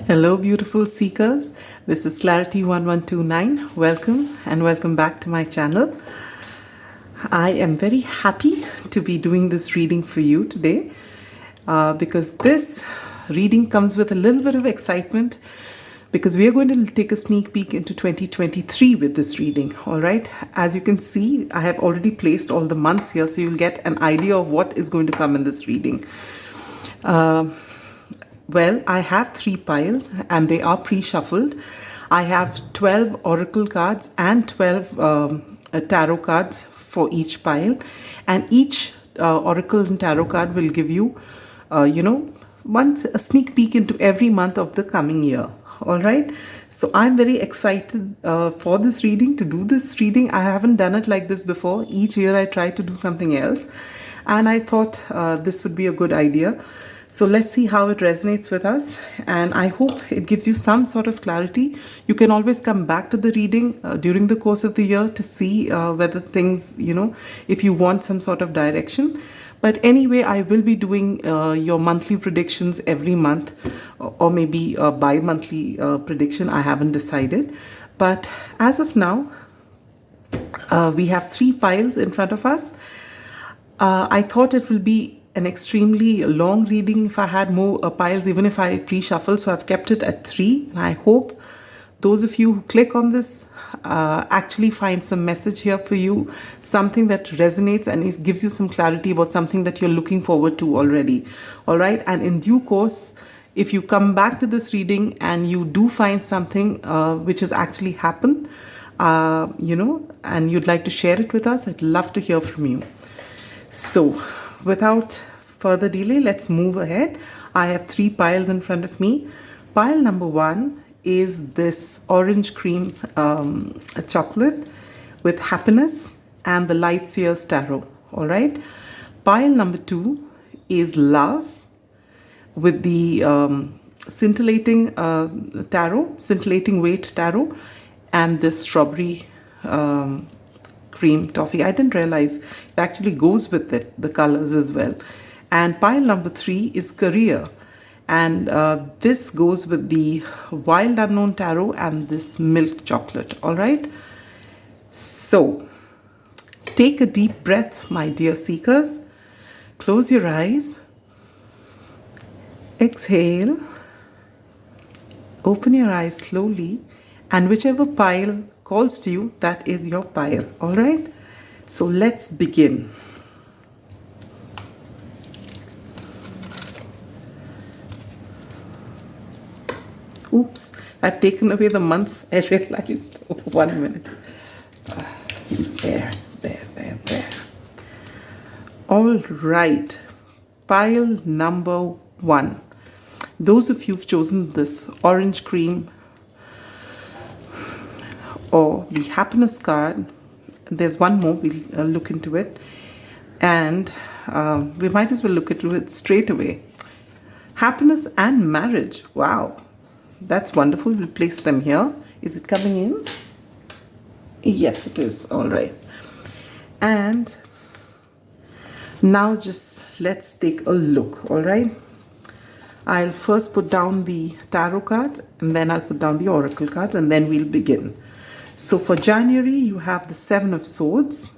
Hello, beautiful seekers. This is Clarity1129. Welcome and welcome back to my channel. I am very happy to be doing this reading for you today because this reading comes with a little bit of excitement because we are going to take a sneak peek into 2023 with this reading. All right. As you can see, I have already placed all the months here, so you'll get an idea of what is going to come in this reading. Well, I have 3 piles and they are pre-shuffled. I have 12 oracle cards and 12 tarot cards for each pile. And each oracle and tarot card will give you, once a sneak peek into every month of the coming year. All right. So I'm very excited for this reading, to do this reading. I haven't done it like this before. Each year I try to do something else. And I thought this would be a good idea. So let's see how it resonates with us, and I hope it gives you some sort of clarity. You can always come back to the reading during the course of the year to see whether things, if you want some sort of direction. But anyway, I will be doing your monthly predictions every month, or maybe a bi-monthly prediction. I haven't decided. But as of now, we have 3 piles in front of us. I thought it will be an extremely long reading if I had more piles, even if I pre-shuffle. So I've kept it at 3. And I hope those of you who click on this actually find some message here for you, something that resonates and it gives you some clarity about something that you're looking forward to already. All right. And in due course, if you come back to this reading and you do find something which has actually happened, and you'd like to share it with us, I'd love to hear from you. So without further delay, let's move ahead. I have 3 piles in front of me. Pile number 1 is this orange cream chocolate with happiness and the Light Seers Tarot. All right. Pile number 2 is love with the scintillating tarot, scintillating weight tarot, and the strawberry cream toffee. I didn't realize it actually goes with it, the colors as well. And pile number 3 is career, and this goes with the wild unknown tarot and this milk chocolate. All right, so take a deep breath, my dear seekers. Close your eyes, exhale, open your eyes slowly, and whichever pile calls to you, that is your pile. All right, so let's begin. Oops, I've taken away the months. I realized. 1 minute. There. All right, pile number 1. Those of you who've chosen this orange cream or the happiness card, there's one more. We'll look into it, and we might as well look into it straight away. Happiness and marriage. Wow, that's wonderful. We'll place them here. Is it coming in? Yes, it is. All right. And now just let's take a look. All right. I'll first put down the tarot cards, and then I'll put down the oracle cards, and then we'll begin. So for January, you have the 7 of Swords.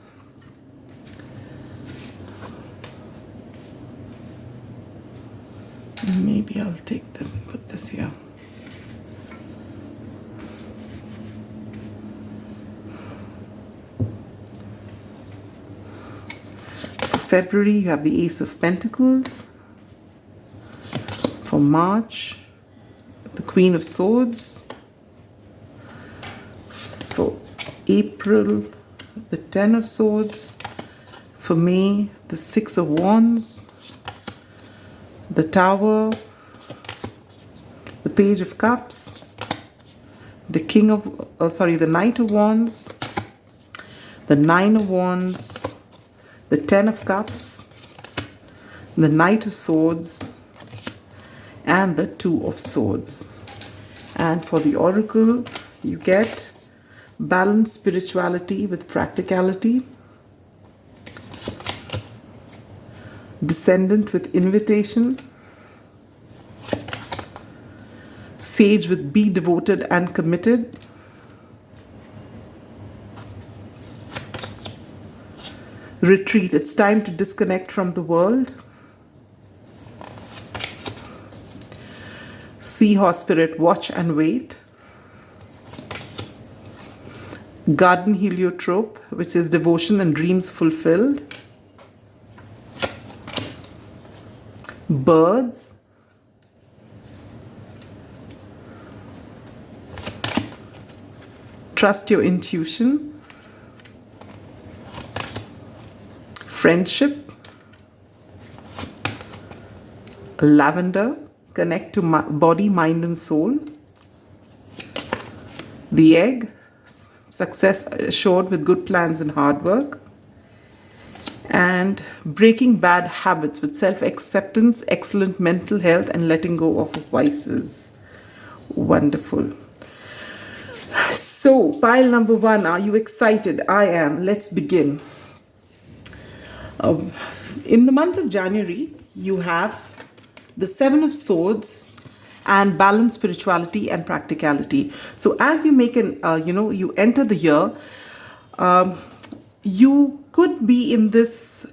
Maybe I'll take this and put this here. For February, you have the Ace of Pentacles. For March, the Queen of Swords. For April, the 10 of Swords. For May, the 6 of Wands, the Tower, the Page of Cups, the the Knight of Wands, the 9 of Wands, the 10 of Cups, the Knight of Swords, and the 2 of Swords. And for the Oracle, you get balanced spirituality with practicality, Descendant with invitation, Sage with be devoted and committed. Retreat, it's time to disconnect from the world. Seahorse spirit, watch and wait. Garden heliotrope, which is devotion and dreams fulfilled. Birds. Trust your intuition. Friendship. Lavender, connect to body, mind and soul. The egg, success assured with good plans and hard work. And breaking bad habits with self-acceptance, excellent mental health and letting go of vices. Wonderful. So, pile number 1, are you excited? I am. Let's begin. In the month of January, you have the 7 of Swords and balance, spirituality and practicality. So as you make an, you enter the year, you could be in this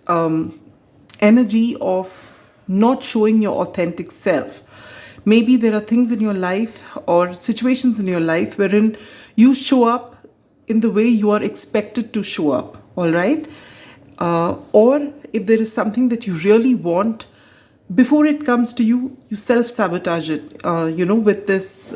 energy of not showing your authentic self. Maybe there are things in your life or situations in your life wherein you show up in the way you are expected to show up, all right? Or if there is something that you really want, before it comes to you, you self-sabotage it, with this,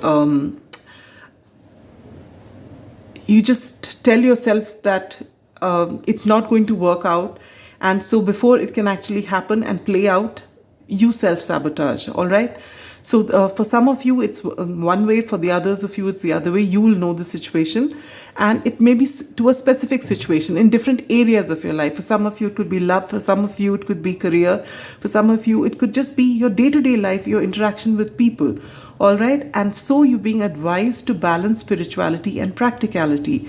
you just tell yourself that it's not going to work out. And so before it can actually happen and play out, you self-sabotage, all right? So for some of you, it's one way. For the others of you, it's the other way. You will know the situation. And it may be to a specific situation in different areas of your life. For some of you, it could be love. For some of you, it could be career. For some of you, it could just be your day-to-day life, your interaction with people. All right? And so you're being advised to balance spirituality and practicality.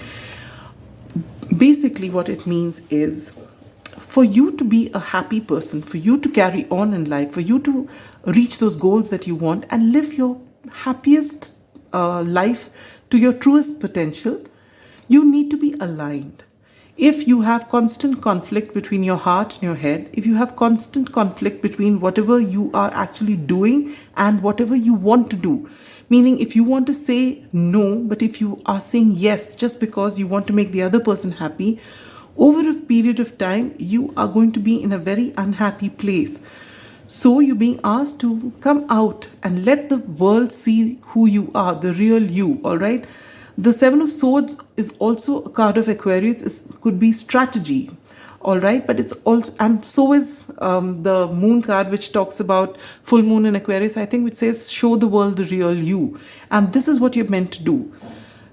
Basically, what it means is, for you to be a happy person, for you to carry on in life, for you to reach those goals that you want and live your happiest life to your truest potential, you need to be aligned. If you have constant conflict between your heart and your head, if you have constant conflict between whatever you are actually doing and whatever you want to do, meaning if you want to say no, but if you are saying yes just because you want to make the other person happy, over a period of time, you are going to be in a very unhappy place. So you're being asked to come out and let the world see who you are, the real you, all right? The 7 of Swords is also a card of Aquarius. It could be strategy, all right? But it's also, and so is the Moon card, which talks about full moon in Aquarius, I think, which says, show the world the real you. And this is what you're meant to do.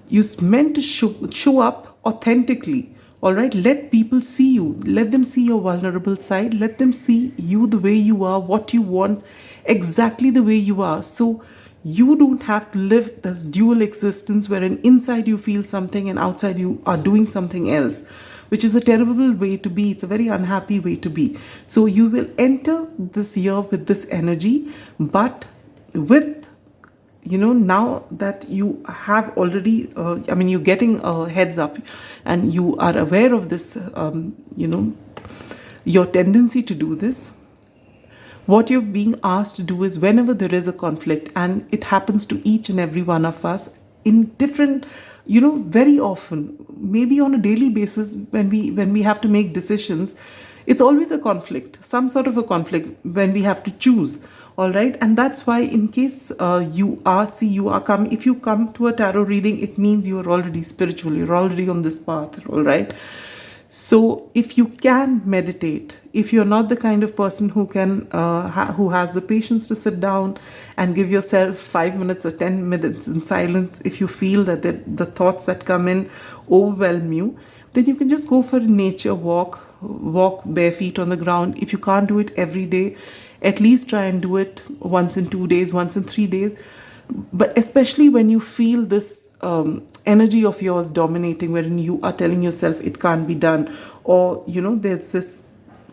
You're meant to show up authentically. All right, let people see you. Let them see your vulnerable side. Let them see you the way you are, what you want, exactly the way you are. So you don't have to live this dual existence wherein inside you feel something and outside you are doing something else, which is a terrible way to be. It's a very unhappy way to be. So you will enter this year with this energy, but with now that you have already, you're getting a heads up and you are aware of this, your tendency to do this. What you're being asked to do is, whenever there is a conflict, and it happens to each and every one of us in different, very often, maybe on a daily basis, when we have to make decisions, it's always a conflict, some sort of a conflict when we have to choose. All right, and that's why, in case if you come to a tarot reading, it means you are already spiritual, you're already on this path, all right? So if you can meditate, if you're not the kind of person who can, who has the patience to sit down and give yourself 5 minutes or 10 minutes in silence, if you feel that the thoughts that come in overwhelm you, then you can just go for a nature walk bare feet on the ground. If you can't do it every day, at least try and do it once in 2 days, once in 3 days. But especially when you feel this energy of yours dominating, wherein you are telling yourself it can't be done, or there's this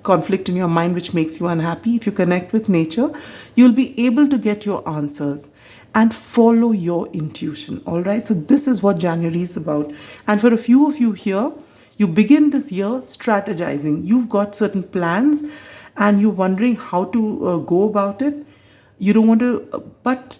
conflict in your mind which makes you unhappy, if you connect with nature, you'll be able to get your answers. and follow your intuition. All right. So this is what January is about. And for a few of you here, you begin this year strategizing. You've got certain plans and you're wondering how to go about it. You don't want to, but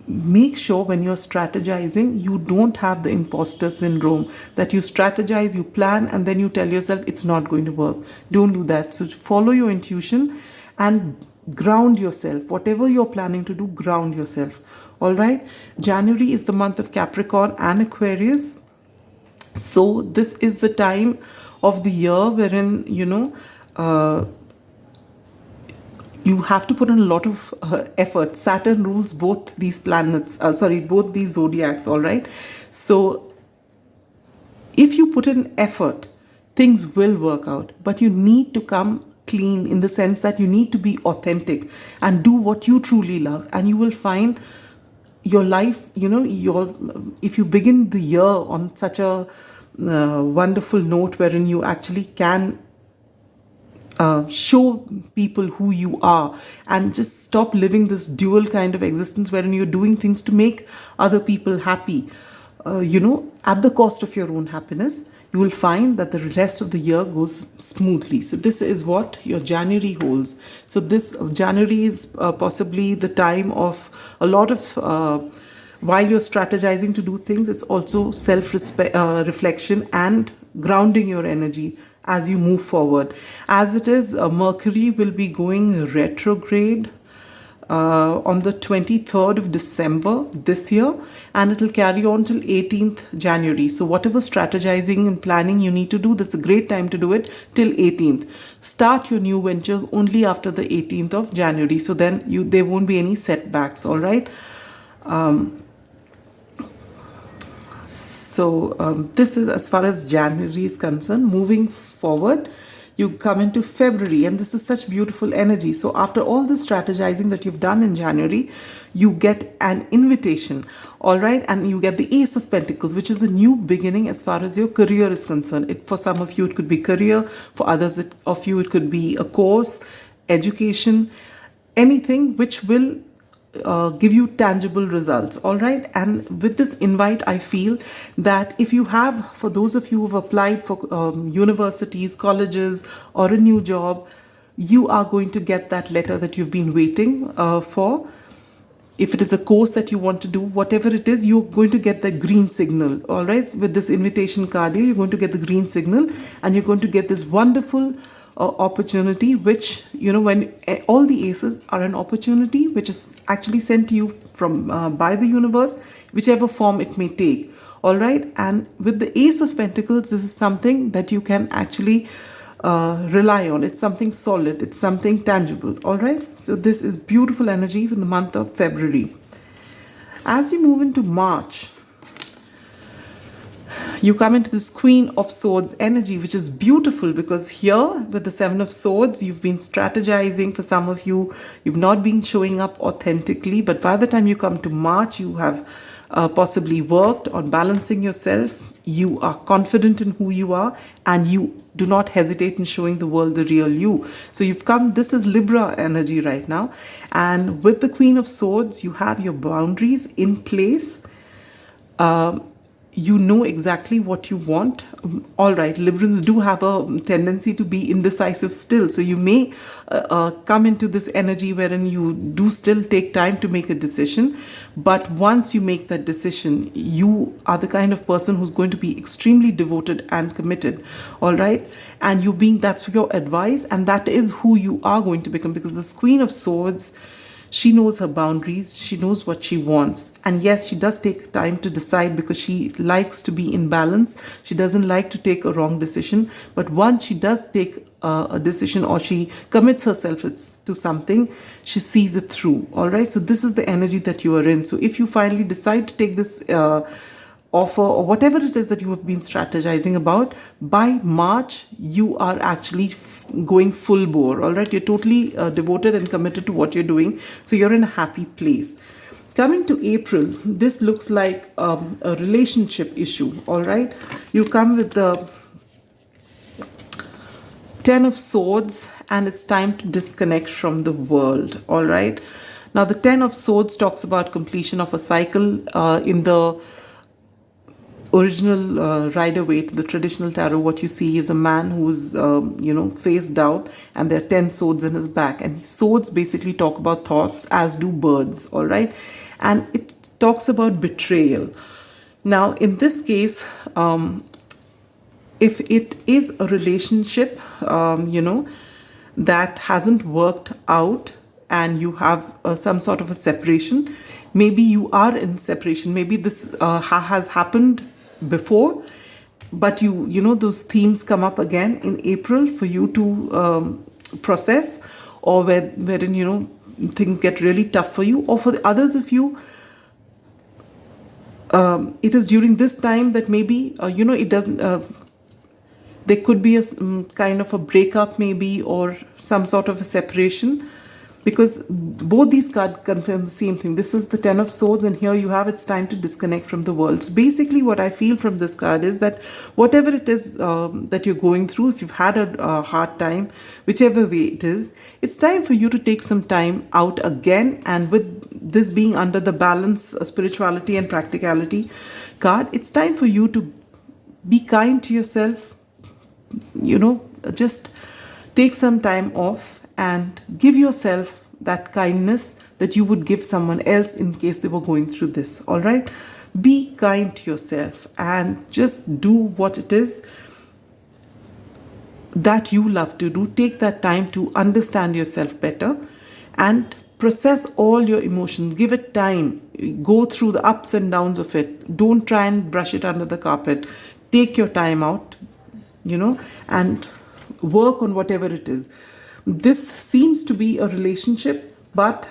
make sure when you're strategizing, you don't have the imposter syndrome that you strategize, you plan, and then you tell yourself it's not going to work. Don't do that. So follow your intuition and ground yourself. Whatever you're planning to do, ground yourself. All right. January is the month of Capricorn and Aquarius. So this is the time of the year wherein, you have to put in a lot of effort. Saturn rules both these planets, both these zodiacs, all right? So if you put in effort, things will work out, but you need to come clean in the sense that you need to be authentic and do what you truly love, and you will find your life, if you begin the year on such a wonderful note wherein you actually can show people who you are and just stop living this dual kind of existence wherein you're doing things to make other people happy, at the cost of your own happiness, you will find that the rest of the year goes smoothly. So this is what your January holds. So this January is possibly the time of a lot of while you're strategizing to do things, it's also self-reflection and grounding your energy as you move forward. As it is, Mercury will be going retrograde on the 23rd of December this year, and it will carry on till 18th January. So whatever strategizing and planning you need to do, that's a great time to do it till 18th. Start your new ventures only after the 18th of January. So then there won't be any setbacks, all right? This is as far as January is concerned. Moving forward, you come into February, and this is such beautiful energy. So after all the strategizing that you've done in January, you get an invitation, all right? And you get the Ace of Pentacles, which is a new beginning as far as your career is concerned. For some of you, it could be career. For others of you, it could be a course, education, anything which will give you tangible results, all right? And with this invite, I feel that if you have, for those of you who have applied for universities, colleges, or a new job, you are going to get that letter that you've been waiting for. If it is a course that you want to do, whatever it is, you're going to get the green signal, all right? With this invitation card here, you're going to get the green signal, and you're going to get this wonderful opportunity, which, when all the aces are an opportunity which is actually sent to you from by the universe, whichever form it may take, all right? And with the Ace of Pentacles, this is something that you can actually rely on. It's something solid, it's something tangible, all right? So this is beautiful energy for the month of February. As you move into March, you come into this Queen of Swords energy, which is beautiful because here with the Seven of Swords, you've been strategizing. For some of you, you've not been showing up authentically, but by the time you come to March, you have possibly worked on balancing yourself. You are confident in who you are, and you do not hesitate in showing the world the real you. So you've come, this is Libra energy right now. And with the Queen of Swords, you have your boundaries in place. You know exactly what you want. All right, Librans do have a tendency to be indecisive still. So you may come into this energy wherein you do still take time to make a decision. But once you make that decision, you are the kind of person who's going to be extremely devoted and committed. All right. And that's your advice. And that is who you are going to become, because this Queen of Swords, she knows her boundaries. She knows what she wants. And yes, she does take time to decide because she likes to be in balance. She doesn't like to take a wrong decision. But once she does take a decision, or she commits herself to something, she sees it through. All right. So this is the energy that you are in. So if you finally decide to take this offer or whatever it is that you have been strategizing about, by March, you are actually going full bore, all right? You're totally devoted and committed to what you're doing. So you're in a happy place. Coming to April, this looks like a relationship issue, all right? You come with the Ten of Swords, and it's time to disconnect from the world, all right? Now, the Ten of Swords talks about completion of a cycle. In the original Rider-Waite, the traditional tarot, what you see is a man who's, face down, and there are 10 swords in his back. And swords basically talk about thoughts, as do birds, all right? And it talks about betrayal. Now, in this case, if it is a relationship, that hasn't worked out, and you have some sort of a separation, maybe you are in separation, maybe this has happened before, but those themes come up again in April for you to process, or wherein things get really tough for you, or for the others of you, it is during this time that maybe it doesn't, there could be a kind of a breakup maybe, or some sort of a separation, because both these cards confirm the same thing. This is the Ten of Swords, and here you have it's time to disconnect from the world. So basically what I feel from this card is that whatever it is that you're going through, if you've had a hard time, whichever way it is, it's time for you to take some time out again. And with this being under the balance, spirituality and practicality card, it's time for you to be kind to yourself, just take some time off and give yourself that kindness that you would give someone else in case they were going through this. All right, be kind to yourself and just do what it is that you love to do. Take that time to understand yourself better and process all your emotions. Give it time. Go through the ups and downs of it. Don't try and brush it under the carpet. Take your time out, and work on whatever it is. This seems to be a relationship, but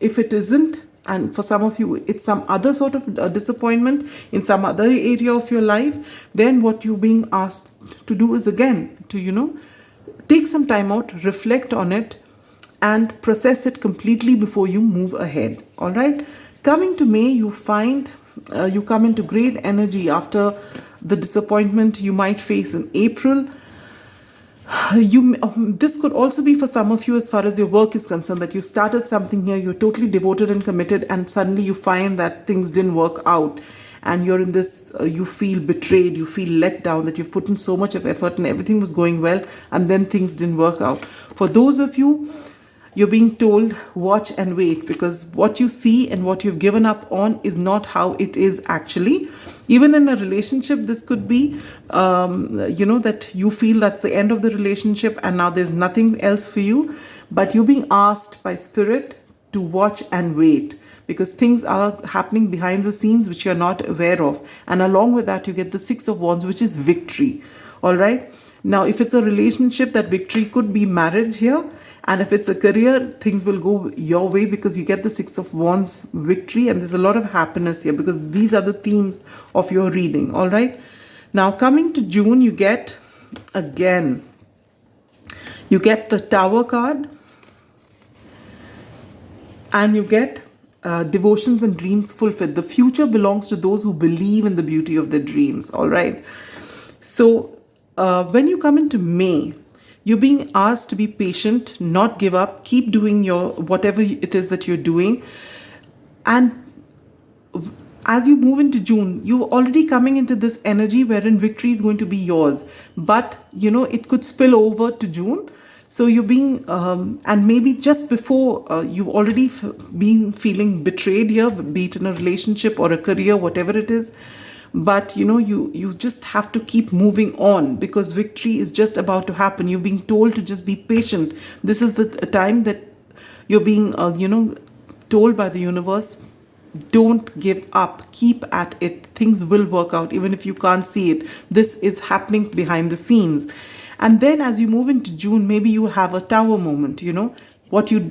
if it isn't, and for some of you it's some other sort of disappointment in some other area of your life, then what you're being asked to do is again to take some time out, reflect on it, and process it completely before you move ahead. All right, coming to May, you find you come into great energy after the disappointment you might face in April. This could also be for some of you as far as your work is concerned, that you started something here, you're totally devoted and committed, and suddenly you find that things didn't work out, and you're in this, you feel betrayed, you feel let down, that you've put in so much of effort and everything was going well, and then things didn't work out. For those of you, you're being told watch and wait, because what you see and what you've given up on is not how it is actually. Even in a relationship, this could be that you feel that's the end of the relationship and now there's nothing else for you, but you're being asked by spirit to watch and wait, because things are happening behind the scenes which you're not aware of. And along with that, you get the Six of Wands, which is victory. All right, now if it's a relationship, that victory could be marriage here. And if it's a career, things will go your way because you get the Six of Wands victory, and there's a lot of happiness here because these are the themes of your reading. All right. Now coming to June, you get the Tower card, and you get devotions and dreams fulfilled. The future belongs to those who believe in the beauty of their dreams. All right. So when you come into May, you're being asked to be patient, not give up, keep doing your whatever it is that you're doing. And as you move into June, you're already coming into this energy wherein victory is going to be yours. But, it could spill over to June. So you're being, and maybe just before, you've already been feeling betrayed here, be it in a relationship or a career, whatever it is. But you just have to keep moving on, because victory is just about to happen. You're being told to just be patient. This is the time that you're being told by the universe, don't give up, keep at it, things will work out even if you can't see it. This is happening behind the scenes. And then as you move into June, maybe you have a Tower moment,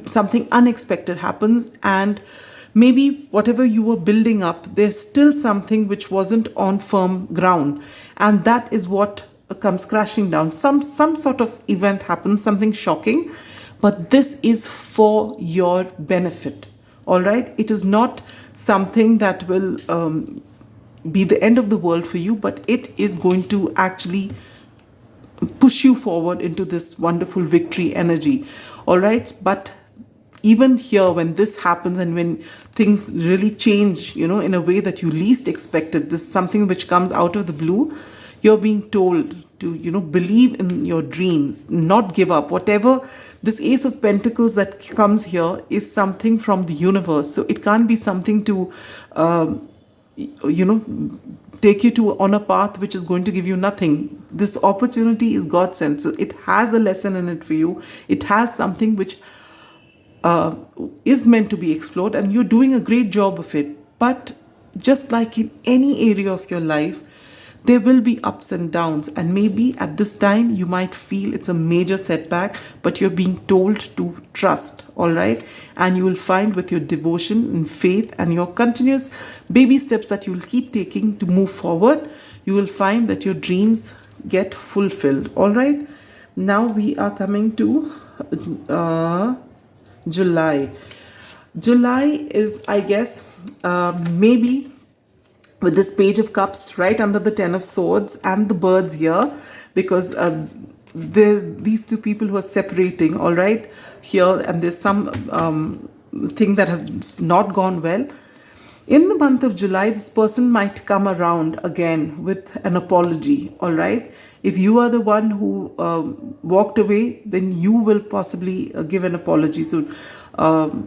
something unexpected happens, and maybe whatever you were building up, there's still something which wasn't on firm ground. And that is what comes crashing down. Some sort of event happens, something shocking, but this is for your benefit. All right. It is not something that will be the end of the world for you, but it is going to actually push you forward into this wonderful victory energy. All right. But even here, when this happens and when things really change, in a way that you least expected, this is something which comes out of the blue, you're being told to, believe in your dreams, not give up. Whatever this Ace of Pentacles that comes here is something from the universe. So it can't be something to, take you to on a path which is going to give you nothing. This opportunity is God sent. So it has a lesson in it for you. It has something which is meant to be explored, and you're doing a great job of it. But just like in any area of your life, there will be ups and downs, and maybe at this time you might feel it's a major setback, but you're being told to trust, all right? And you will find with your devotion and faith and your continuous baby steps that you will keep taking to move forward, you will find that your dreams get fulfilled, all right? Now we are coming to July. July is, I guess, maybe with this Page of Cups right under the Ten of Swords and the birds here, because these two people who are separating, all right, here, and there's some thing that has not gone well. In the month of July, this person might come around again with an apology, all right? If you are the one who walked away, then you will possibly give an apology. So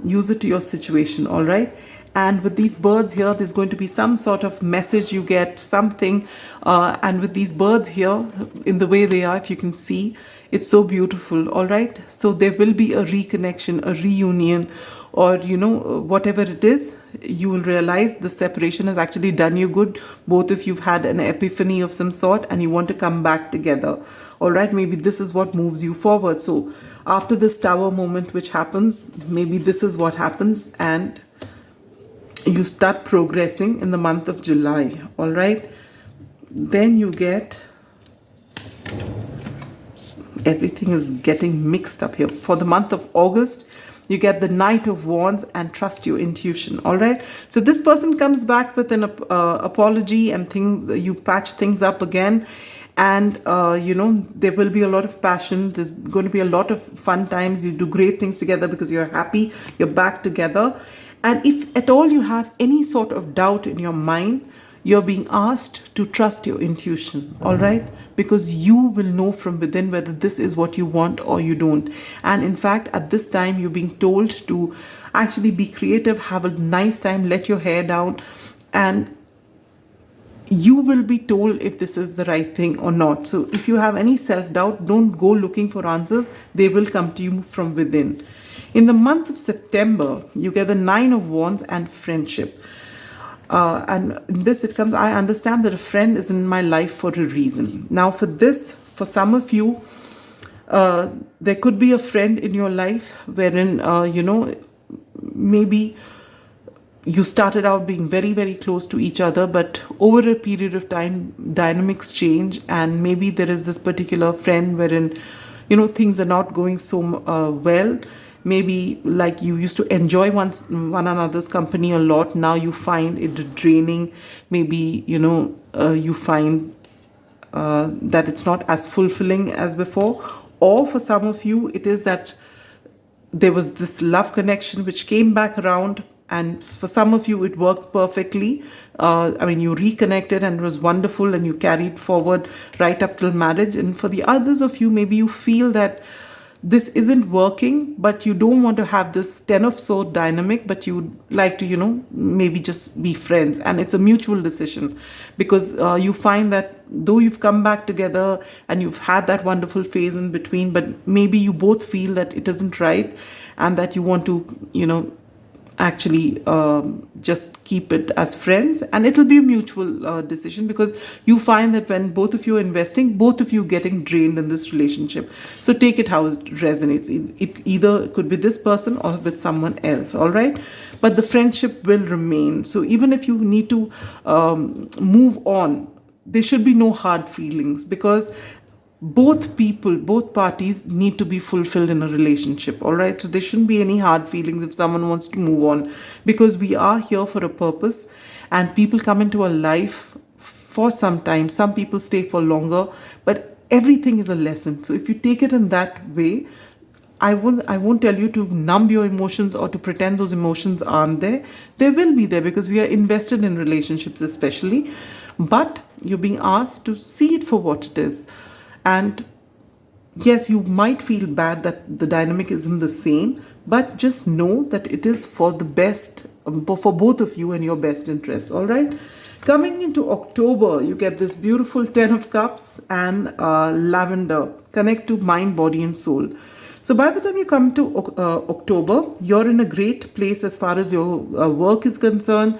use it to your situation, all right? And with these birds here, there's going to be some sort of message you get, something. And with these birds here, in the way they are, if you can see, it's so beautiful, all right? So there will be a reconnection, a reunion, or, whatever it is, you will realize the separation has actually done you good. Both of you've had an epiphany of some sort and you want to come back together, all right? Maybe this is what moves you forward. So after this Tower moment which happens, maybe this is what happens, and you start progressing in the month of July, all right? Then you get, everything is getting mixed up here. For the month of August, you get the Knight of Wands and trust your intuition, all right? So this person comes back with an apology and things, you patch things up again. And, there will be a lot of passion. There's going to be a lot of fun times. You do great things together because you're happy. You're back together. And if at all you have any sort of doubt in your mind, you're being asked to trust your intuition, all right? Because you will know from within whether this is what you want or you don't. And in fact, at this time, you're being told to actually be creative, have a nice time, let your hair down, and you will be told if this is the right thing or not. So if you have any self-doubt, don't go looking for answers. They will come to you from within. In the month of September, you get the Nine of Wands and friendship. And in this it comes, I understand that a friend is in my life for a reason. Now for this, for some of you, there could be a friend in your life wherein, maybe you started out being very, very close to each other, but over a period of time, dynamics change, and maybe there is this particular friend wherein, things are not going so well. Maybe like you used to enjoy one another's company a lot. Now you find it draining. Maybe, you find that it's not as fulfilling as before. Or for some of you, it is that there was this love connection which came back around. And for some of you, it worked perfectly. You reconnected and it was wonderful and you carried forward right up till marriage. And for the others of you, maybe you feel that this isn't working, but you don't want to have this Ten of Swords dynamic, but you would like to, maybe just be friends. And it's a mutual decision because you find that though you've come back together and you've had that wonderful phase in between, but maybe you both feel that it isn't right and that you want to, actually just keep it as friends, and it'll be a mutual decision because you find that when both of you are investing, both of you getting drained in this relationship. So take it how it resonates. It either could be this person or with someone else, all right? But the friendship will remain. So even if you need to move on, there should be no hard feelings because both parties need to be fulfilled in a relationship, all right? So there shouldn't be any hard feelings if someone wants to move on, because we are here for a purpose and people come into our life for some time. Some people stay for longer, but everything is a lesson. So if you take it in that way, I won't tell you to numb your emotions or to pretend those emotions aren't there. They will be there because we are invested in relationships especially. But you're being asked to see it for what it is. And yes, you might feel bad that the dynamic isn't the same, but just know that it is for the best, for both of you and your best interests. All right. Coming into October, you get this beautiful 10 of Cups and lavender. Connect to mind, body, and soul. So by the time you come to October, you're in a great place as far as your work is concerned.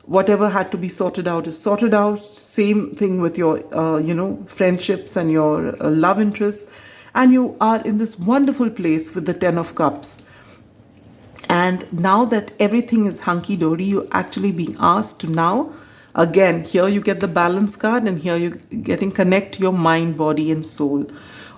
Whatever had to be sorted out is sorted out. Same thing with your, friendships and your love interests. And you are in this wonderful place with the 10 of Cups. And now that everything is hunky-dory, you're actually being asked to now, again, here you get the balance card and here you're getting connect your mind, body and soul.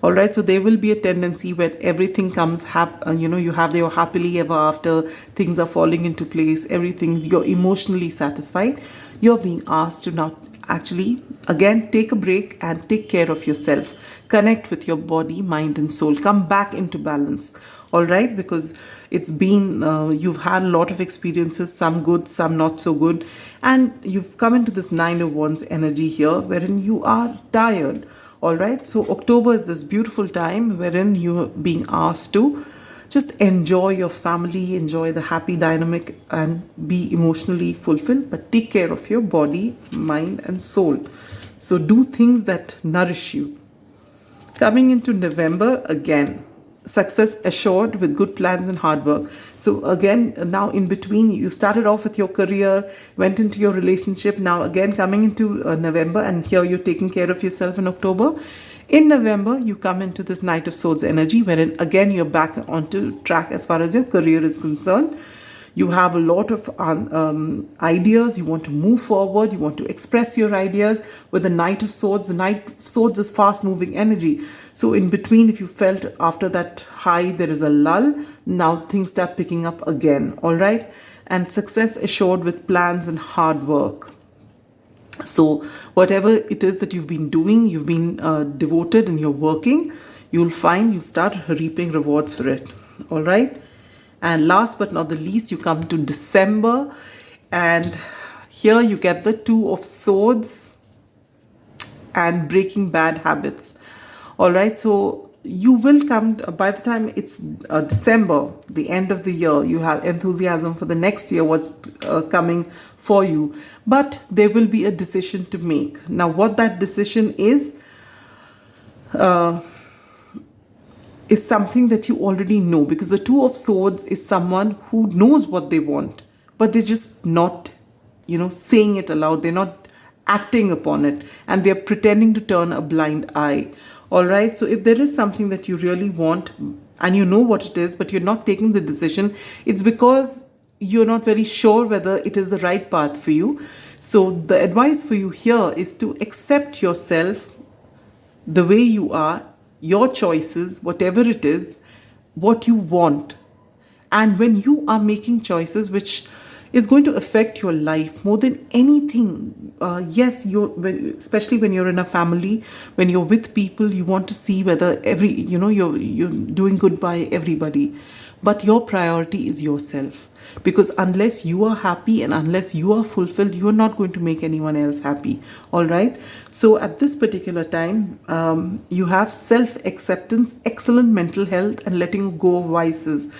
All right, so there will be a tendency where everything comes, you have your happily ever after, things are falling into place, everything, you're emotionally satisfied. You're being asked to now actually, again, take a break and take care of yourself. Connect with your body, mind and soul. Come back into balance. All right, because it's been, you've had a lot of experiences, some good, some not so good. And you've come into this 9 of Wands energy here, wherein you are tired. All right, so October is this beautiful time wherein you're being asked to just enjoy your family, enjoy the happy dynamic and be emotionally fulfilled, but take care of your body, mind and soul. So do things that nourish you. Coming into November, again, success assured with good plans and hard work. So again, now in between, you started off with your career, went into your relationship. Now again, coming into November, and here you're taking care of yourself in October. In November, you come into this Knight of Swords energy, wherein again, you're back onto track as far as your career is concerned. You have a lot of ideas. You want to move forward. You want to express your ideas. With the Knight of Swords, the Knight of Swords is fast-moving energy. So in between, if you felt after that high, there is a lull, now things start picking up again. All right? And success assured with plans and hard work. So whatever it is that you've been doing, you've been devoted and you're working, you'll find you start reaping rewards for it. All right? And last but not the least, you come to December, and here you get the 2 of Swords and breaking bad habits. All right, so you will come, by the time it's December, the end of the year, you have enthusiasm for the next year, what's coming for you. But there will be a decision to make. Now, what that decision is something that you already know, because the 2 of Swords is someone who knows what they want, but they're just not, saying it aloud. They're not acting upon it, and they're pretending to turn a blind eye. All right. So if there is something that you really want and you know what it is, but you're not taking the decision, it's because you're not very sure whether it is the right path for you. So the advice for you here is to accept yourself the way you are, your choices, whatever it is, what you want. And when you are making choices which is going to affect your life more than anything, yes, especially when you're in a family, when you're with people, you want to see whether you're doing good by everybody. But your priority is yourself. Because unless you are happy and unless you are fulfilled, you are not going to make anyone else happy. All right. So at this particular time, you have self-acceptance, excellent mental health, and letting go of vices.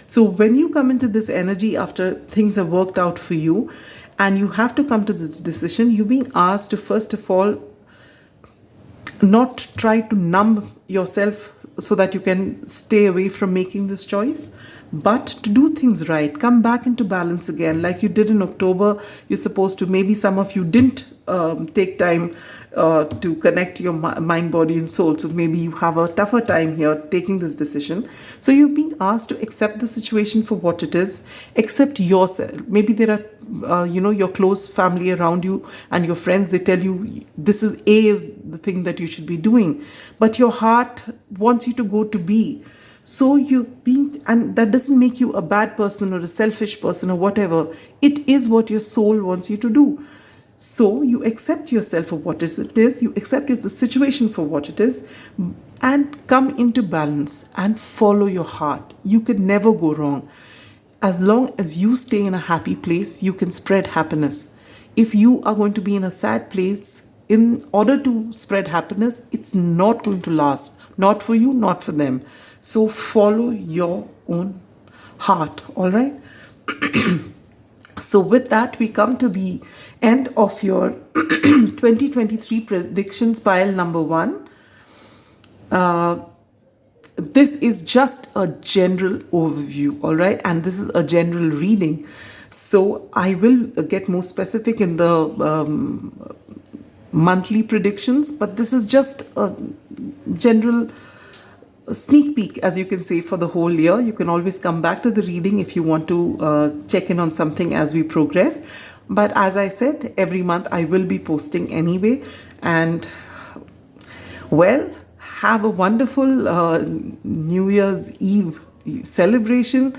So when you come into this energy after things have worked out for you and you have to come to this decision, you're being asked to, first of all, not try to numb yourself so that you can stay away from making this choice, but to do things right. Come back into balance again, like you did in October. You're supposed to, maybe some of you didn't take time to connect your mind, body and soul. So maybe you have a tougher time here taking this decision. So you're being asked to accept the situation for what it is, accept yourself. Maybe there are, your close family around you and your friends, they tell you this is the thing that you should be doing. But your heart wants you to go to B. So and that doesn't make you a bad person or a selfish person or whatever. It is what your soul wants you to do. So you accept yourself for what it is, you accept the situation for what it is, and come into balance and follow your heart. You could never go wrong. As long as you stay in a happy place, you can spread happiness. If you are going to be in a sad place, in order to spread happiness, it's not going to last. Not for you, not for them. So follow your own heart, all right? So with that, we come to the end of your 2023 predictions pile number 1. This is just a general overview, all right? And this is a general reading. So I will get more specific in the monthly predictions, but this is just a general sneak peek, as you can say, for the whole year. You can always come back to the reading if you want to check in on something as we progress. But as I said, every month I will be posting anyway. And well, have a wonderful New Year's Eve celebration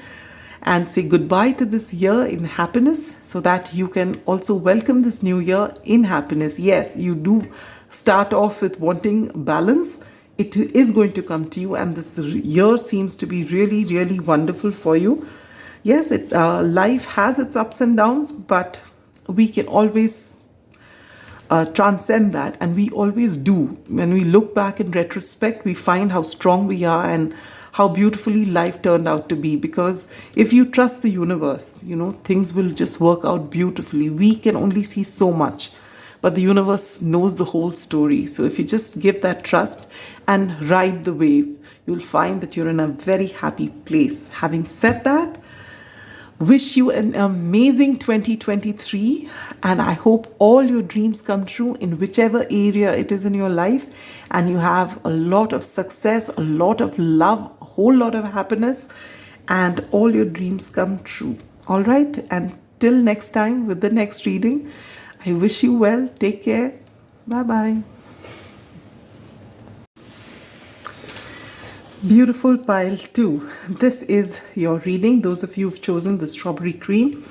and say goodbye to this year in happiness, so that you can also welcome this new year in happiness. Yes, you do start off with wanting balance. It is going to come to you, and this year seems to be really, really wonderful for you. Yes, life has its ups and downs, but we can always transcend that, and we always do. When we look back in retrospect, we find how strong we are and how beautifully life turned out to be. Because if you trust the universe, things will just work out beautifully. We can only see so much, but the universe knows the whole story. So if you just give that trust and ride the wave, you'll find that you're in a very happy place. Having said that, wish you an amazing 2023, and I hope all your dreams come true in whichever area it is in your life, and you have a lot of success, a lot of love, a whole lot of happiness, and all your dreams come true. All right, and till next time with the next reading, I wish you well. Take care. Bye-bye. Beautiful pile 2. This is your reading. Those of you who've chosen the strawberry cream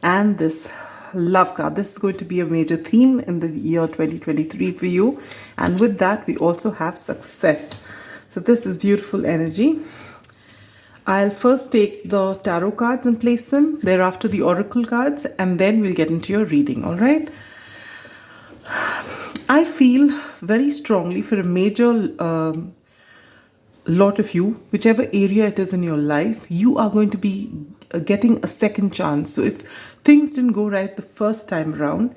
and this love card. This is going to be a major theme in the year 2023 for you. And with that, we also have success. So this is beautiful energy. I'll first take the tarot cards and place them, thereafter the oracle cards, and then we'll get into your reading, all right? I feel very strongly for a major lot of you, whichever area it is in your life, you are going to be getting a second chance. So if things didn't go right the first time around,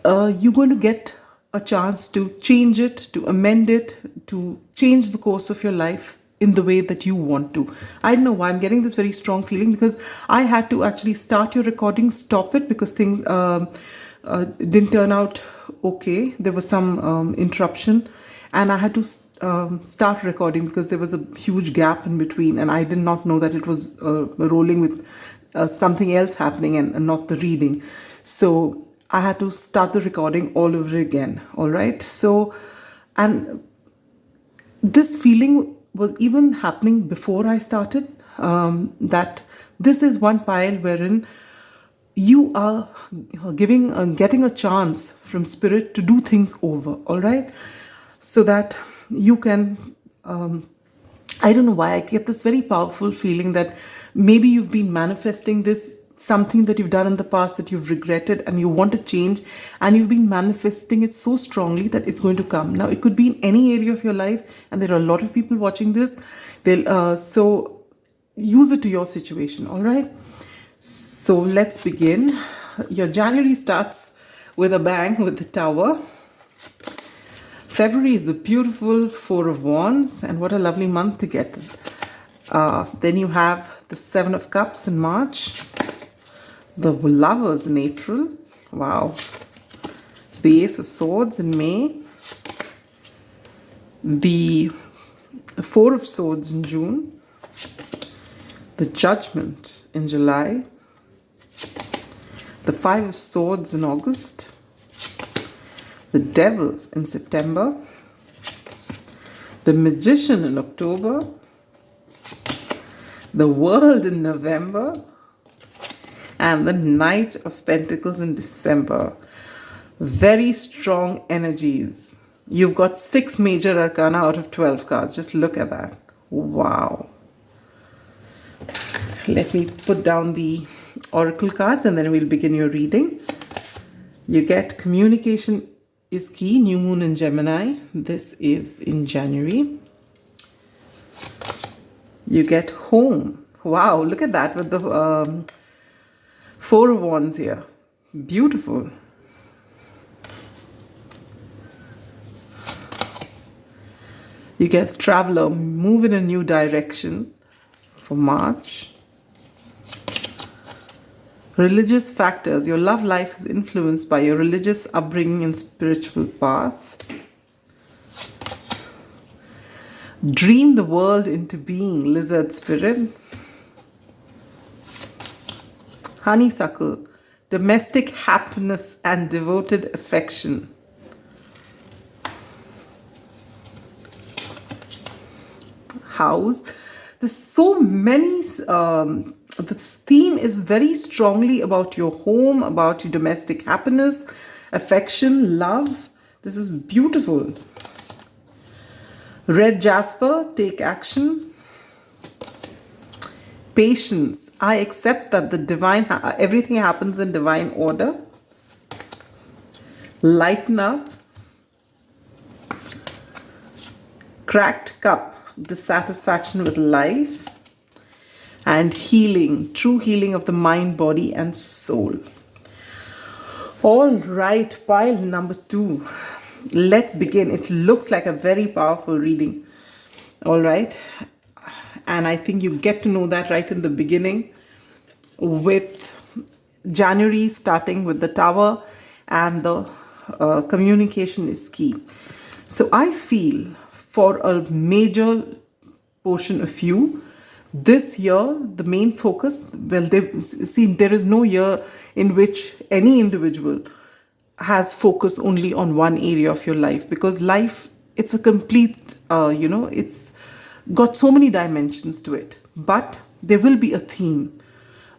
you're going to get a chance to change it, to amend it, to change the course of your life in the way that you want to. I don't know why I'm getting this very strong feeling, because I had to actually start your recording, stop it, because things didn't turn out okay. There was some interruption, and I had to start recording because there was a huge gap in between, and I did not know that it was rolling with something else happening and not the reading. So I had to start the recording all over again. All right. So, and this feeling was even happening before I started, that this is one pile wherein you are getting a chance from spirit to do things over, all right? So that you can, I don't know why I get this very powerful feeling that maybe you've been manifesting this, something that you've done in the past that you've regretted and you want to change, and you've been manifesting it so strongly that it's going to come. Now, it could be in any area of your life, and there are a lot of people watching this. So use it to your situation, all right? So let's begin. Your January starts with a bang with the Tower. February is the beautiful Four of Wands, and what a lovely month to get. Then you have the Seven of Cups in March, the Lovers in April, wow, the Ace of Swords in May, the Four of Swords in June, the Judgment in July, the Five of Swords in August, the Devil in September, the Magician in October, the World in November, and the Knight of Pentacles in December. Very strong energies. You've got 6 major arcana out of 12 cards. Just look at that. Wow. Let me put down the oracle cards and then we'll begin your reading. You get communication is key, new moon in Gemini. This is in January. You get home. Wow, look at that with the 4 of Wands here. Beautiful. You get traveler, move in a new direction for March. Religious factors. Your love life is influenced by your religious upbringing and spiritual path. Dream the world into being, lizard spirit. Honeysuckle, domestic happiness and devoted affection. House. There's so many, the theme is very strongly about your home, about your domestic happiness, affection, love. This is beautiful. Red jasper, take action. Patience. I accept that the divine, everything happens in divine order. Lighten up. Cracked cup, dissatisfaction with life. And healing, true healing of the mind, body, and soul. All right, pile number 2. Let's begin. It looks like a very powerful reading. All right. And I think you get to know that right in the beginning with January starting with the Tower and the communication is key. So I feel for a major portion of you, this year, the main focus, well, there is no year in which any individual has focus only on one area of your life, because life, it's a complete, it's got so many dimensions to it. But there will be a theme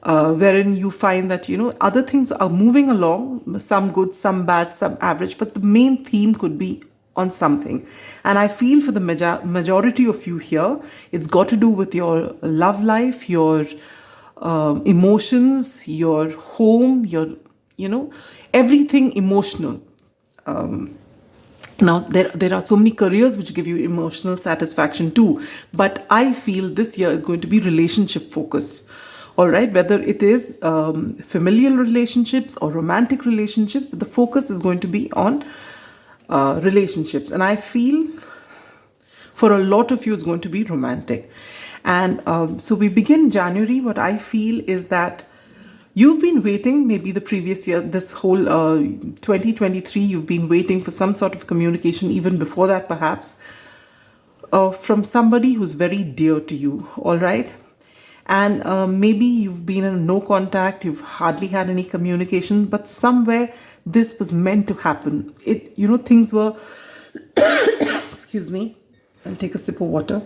wherein you find that, other things are moving along, some good, some bad, some average, but the main theme could be on something. And I feel for the majority of you here, it's got to do with your love life, your emotions, your home, your, everything emotional. Now, there are so many careers which give you emotional satisfaction too. But I feel this year is going to be relationship focused. All right, whether it is familial relationships or romantic relationships, the focus is going to be on relationships. And I feel for a lot of you, it's going to be romantic. And so we begin January. What I feel is that you've been waiting, maybe the previous year, this whole 2023, you've been waiting for some sort of communication, even before that perhaps, from somebody who's very dear to you, all right? And maybe you've been in no contact, you've hardly had any communication, but somewhere this was meant to happen. Things were, excuse me, I'll take a sip of water.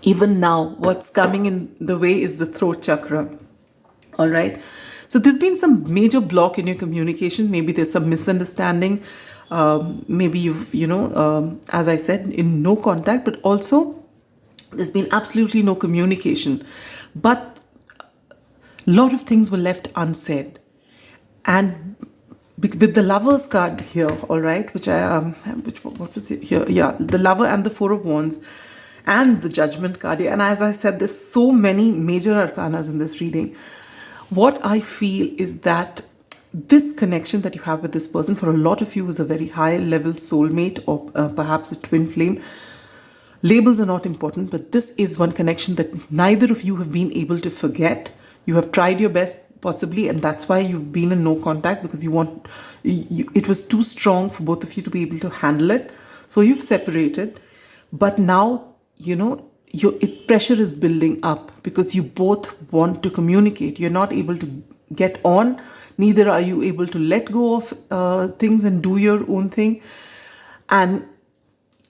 Even now, what's coming in the way is the throat chakra. All right. So there's been some major block in your communication. Maybe there's some misunderstanding. Maybe you've, as I said, in no contact, but also there's been absolutely no communication. But a lot of things were left unsaid. And with the Lover's card here, all right, which what was it here? Yeah, the Lover and the 4 of Wands. And the Judgment card. And as I said, there's so many major arcanas in this reading. What I feel is that this connection that you have with this person, for a lot of you, is a very high level soulmate or perhaps a twin flame. Labels are not important, but this is one connection that neither of you have been able to forget. You have tried your best possibly, and that's why you've been in no contact, because it was too strong for both of you to be able to handle it. So you've separated, but now pressure is building up because you both want to communicate. You're not able to get on, neither are you able to let go of things and do your own thing, and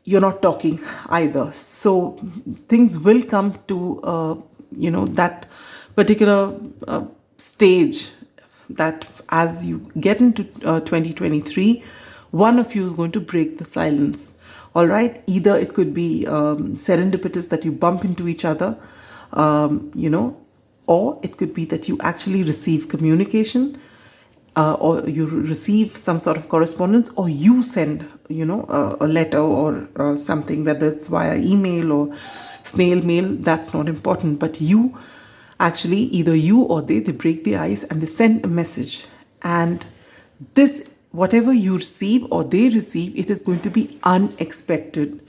you're not talking either. So things will come to that particular stage that as you get into 2023, one of you is going to break the silence. All right, either it could be serendipitous that you bump into each other, or it could be that you actually receive communication, or you receive some sort of correspondence, or you send, a letter or something, whether it's via email or snail mail, that's not important. But you actually, either you or they break the ice and they send a message. And this, whatever you receive or they receive, it is going to be unexpected.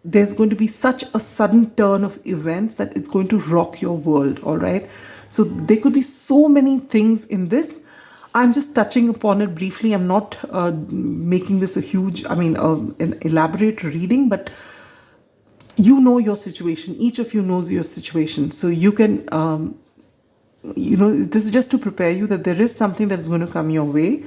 There's going to be such a sudden turn of events that it's going to rock your world. All right, so there could be so many things in this. I'm just touching upon it briefly. I'm not making this a huge, an elaborate reading, but you know your situation. Each of you knows your situation, so you can this is just to prepare you that there is something that is going to come your way,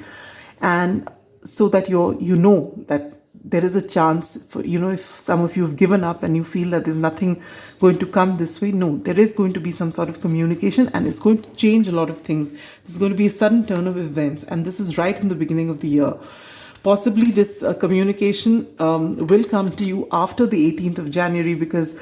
and so that you know that there is a chance for, if some of you have given up and you feel that there's nothing going to come this way, no, there is going to be some sort of communication, and it's going to change a lot of things. There's going to be a sudden turn of events, and this is right in the beginning of the year. Possibly this communication will come to you after the 18th of January, because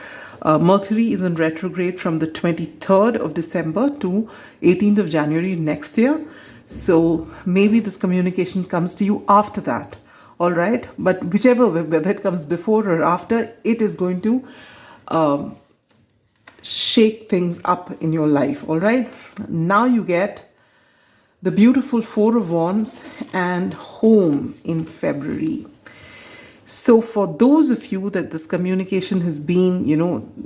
Mercury is in retrograde from the 23rd of December to 18th of January next year. So maybe this communication comes to you after that. All right. But whichever, whether it comes before or after, it is going to shake things up in your life. All right. Now you get the beautiful Four of Wands and home in February. So for those of you that this communication has been,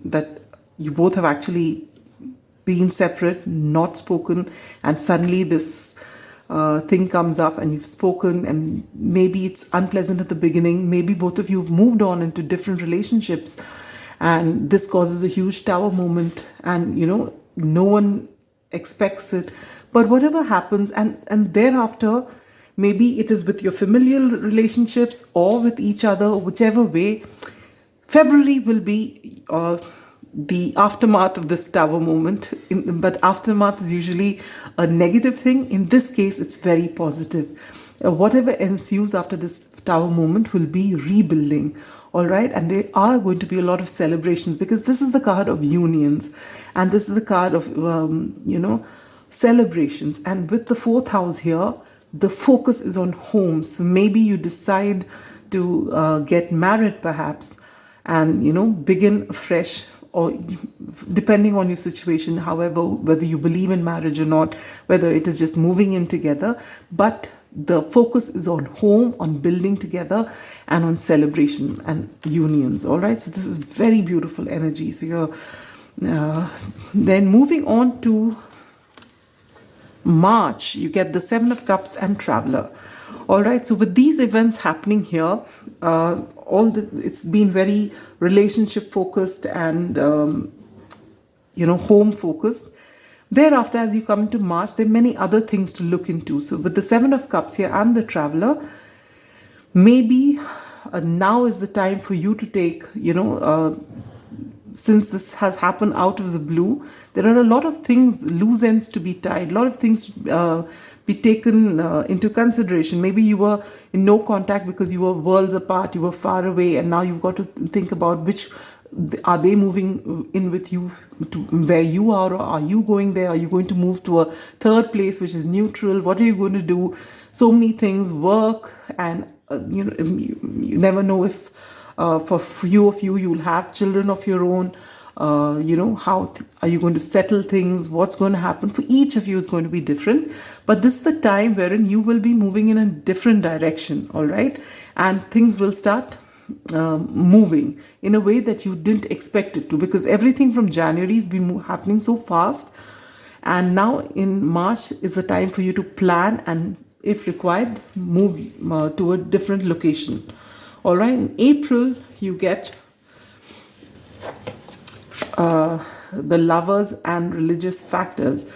that you both have actually been separate, not spoken, and suddenly this thing comes up and you've spoken, and maybe it's unpleasant at the beginning. Maybe both of you have moved on into different relationships, and this causes a huge tower moment, and no one expects it. But whatever happens, and thereafter, maybe it is with your familial relationships or with each other, whichever way, February will be the aftermath of this tower moment. But aftermath is usually a negative thing. In this case, it's very positive. Whatever ensues after this tower moment will be rebuilding. All right, and there are going to be a lot of celebrations, because this is the card of unions, and this is the card of celebrations. And with the fourth house here, the focus is on home. So maybe you decide to get married perhaps, and begin fresh, or depending on your situation, however, whether you believe in marriage or not, whether it is just moving in together, but the focus is on home, on building together, and on celebration and unions. All right, so this is very beautiful energy. So you're then moving on to March, you get the Seven of Cups and Traveler. All right, so with these events happening here, it's been very relationship focused and home focused. Thereafter, as you come into March, there are many other things to look into. So with the Seven of Cups here and the Traveler, maybe now is the time for you to take, since this has happened out of the blue, there are a lot of things, loose ends to be tied, a lot of things be taken into consideration. Maybe you were in no contact because you were worlds apart, you were far away, and now you've got to think about which, are they moving in with you to where you are, or are you going there? Are you going to move to a third place which is neutral? What are you going to do? So many things, work, and you never know if for few of you, you'll have children of your own. How are you going to settle things? What's going to happen? For each of you, it's going to be different. But this is the time wherein you will be moving in a different direction, all right? And things will start moving in a way that you didn't expect it to, because everything from January has been happening so fast. And now in March is the time for you to plan and, if required, move to a different location. All right, in April, you get the Lovers and religious factors.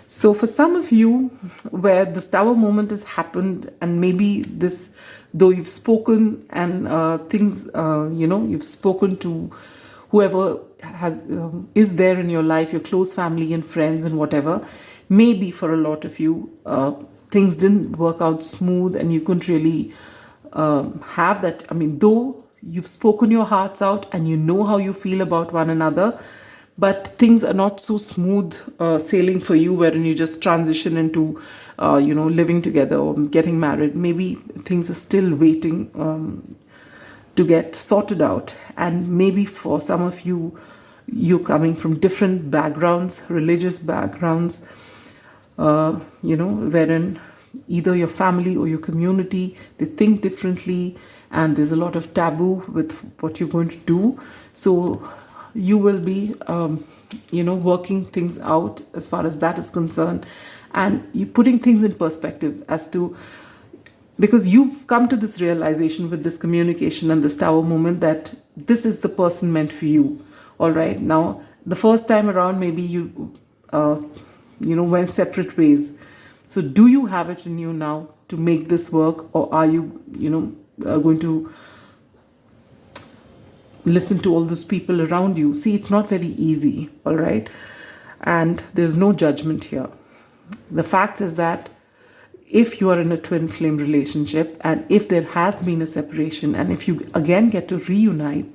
So for some of you, where this tower moment has happened, and maybe this, though you've spoken and things, you've spoken to whoever is there in your life, your close family and friends and whatever, maybe for a lot of you, things didn't work out smooth and you couldn't really have that. I mean, though you've spoken your hearts out and you know how you feel about one another, but things are not so smooth sailing for you, wherein you just transition into living together or getting married. Maybe things are still waiting to get sorted out. And maybe for some of you, you're coming from different backgrounds, religious backgrounds, wherein either your family or your community, they think differently, and there's a lot of taboo with what you're going to do. So you will be, working things out as far as that is concerned, and you're putting things in perspective as to, because you've come to this realization with this communication and this Tower moment that this is the person meant for you. All right. Now, the first time around, maybe you, went separate ways. So do you have it in you now to make this work, or are you, going to listen to all those people around you? See, it's not very easy. All right. And there's no judgment here. The fact is that if you are in a twin flame relationship, and if there has been a separation, and if you again get to reunite,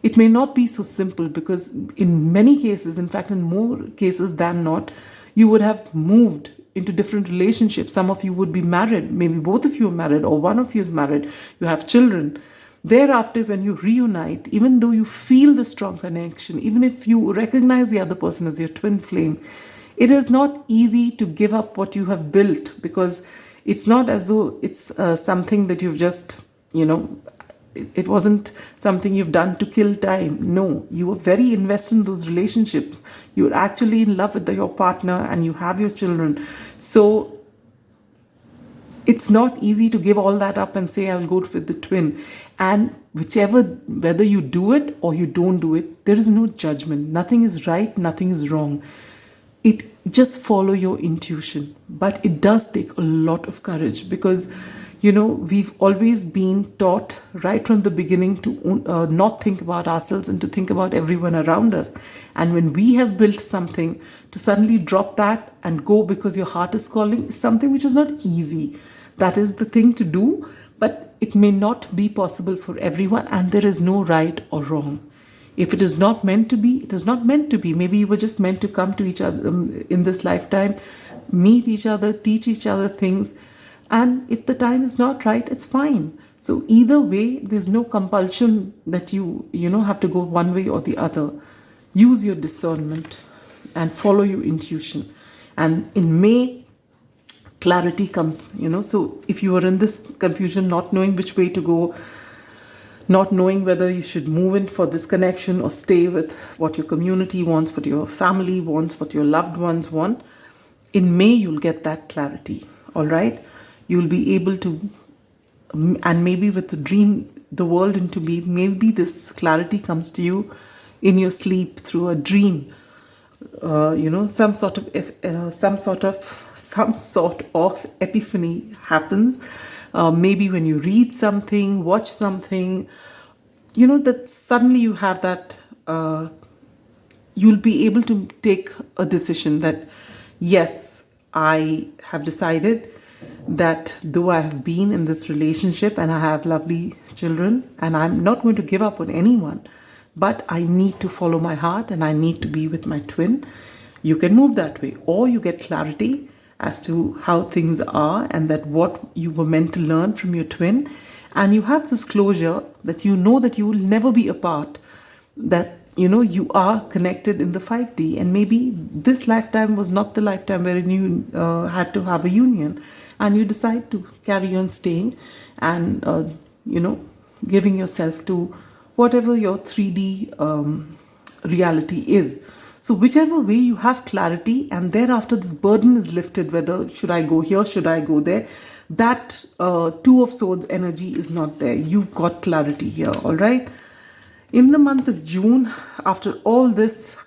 it may not be so simple, because in many cases, in fact, in more cases than not, you would have moved into different relationships. Some of you would be married, maybe both of you are married, or one of you is married, you have children. Thereafter, when you reunite, even though you feel the strong connection, even if you recognize the other person as your twin flame, it is not easy to give up what you have built, because it's not as though it's something that you've just, it wasn't something you've done to kill time. No, you were very invested in those relationships. You're actually in love with your partner and you have your children. So it's not easy to give all that up and say, I'll go with the twin. And whether you do it or you don't do it, there is no judgment. Nothing is right, nothing is wrong. It just follow your intuition. But it does take a lot of courage, because we've always been taught right from the beginning to not think about ourselves and to think about everyone around us. And when we have built something, to suddenly drop that and go because your heart is calling is something which is not easy. That is the thing to do, but it may not be possible for everyone, and there is no right or wrong. If it is not meant to be, it is not meant to be. Maybe you were just meant to come to each other in this lifetime, meet each other, teach each other things. And if the time is not right, it's fine. So either way, there's no compulsion that you have to go one way or the other. Use your discernment and follow your intuition. And in May, clarity comes, So if you are in this confusion, not knowing which way to go, not knowing whether you should move in for this connection or stay with what your community wants, what your family wants, what your loved ones want, in May, you'll get that clarity. All right. You'll be able to, and maybe with the dream, the world into be, maybe this clarity comes to you in your sleep through a dream. Some sort of epiphany happens. Maybe when you read something, watch something, that suddenly you have that, you'll be able to take a decision that, yes, I have decided that though I have been in this relationship and I have lovely children, and I'm not going to give up on anyone, but I need to follow my heart and I need to be with my twin. You can move that way, or you get clarity as to how things are, and that what you were meant to learn from your twin, and you have this closure that that you will never be apart, that you are connected in the 5D, and maybe this lifetime was not the lifetime wherein you had to have a union, and you decide to carry on staying and giving yourself to whatever your 3D reality is. So whichever way, you have clarity, and thereafter this burden is lifted, whether should I go here, should I go there. That Two of Swords energy is not there. You've got clarity here. All right. In the month of June, after all this,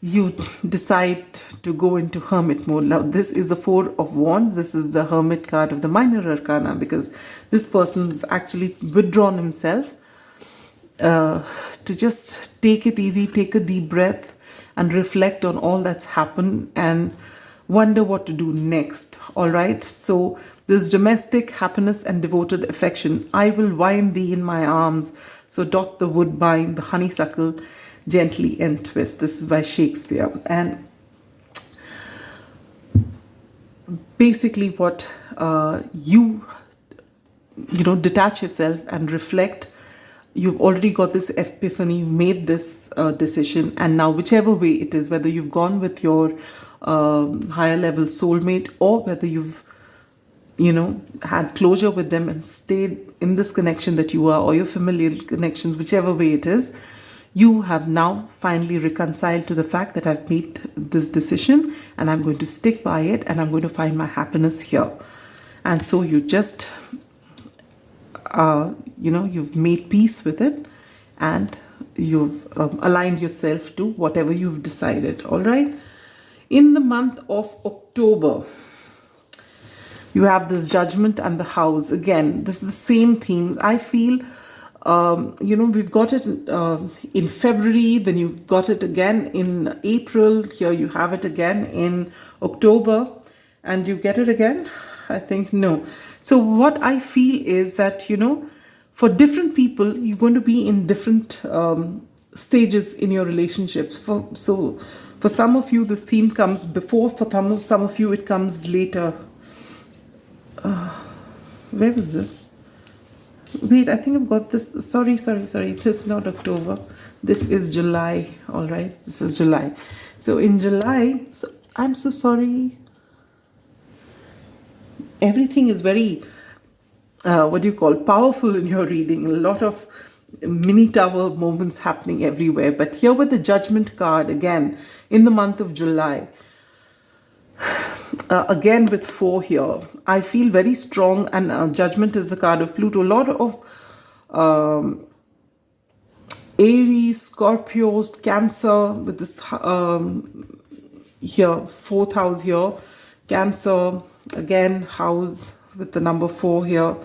you decide to go into hermit mode. Now, this is the Four of Wands. This is the hermit card of the minor arcana, because this person's actually withdrawn himself to just take it easy, take a deep breath and reflect on all that's happened, and wonder what to do next. All right. So this domestic happiness and devoted affection. I will wind thee in my arms. So doth the woodbine, the honeysuckle, gently entwist. This is by Shakespeare. And basically what you detach yourself and reflect. You've already got this epiphany, you made this decision, and now whichever way it is, whether you've gone with your higher level soulmate, or whether you've had closure with them and stayed in this connection that you are, or your familial connections, whichever way it is, you have now finally reconciled to the fact that I've made this decision and I'm going to stick by it, and I'm going to find my happiness here. And so you just you've made peace with it, and you've aligned yourself to whatever you've decided. All right. In the month of October, you have this Judgment and the House. Again, this is the same theme. I feel, we've got it in February, then you've got it again in April. Here you have it again in October, and you get it again, I think, no. So what I feel is that, for different people, you're going to be in different stages in your relationships. For some of you, this theme comes before. For some of you, it comes later. Where was this? Wait, I think I've got this. Sorry. This is not October. This is July. All right. This is July. So in July, I'm so sorry. Everything is very, powerful in your reading. A lot of mini tower moments happening everywhere. But here with the Judgment card, again, in the month of July, again with 4 here, I feel very strong, and Judgment is the card of Pluto. A lot of Aries, Scorpios, Cancer with this here, 4th house here, Cancer, again house with the number 4 here,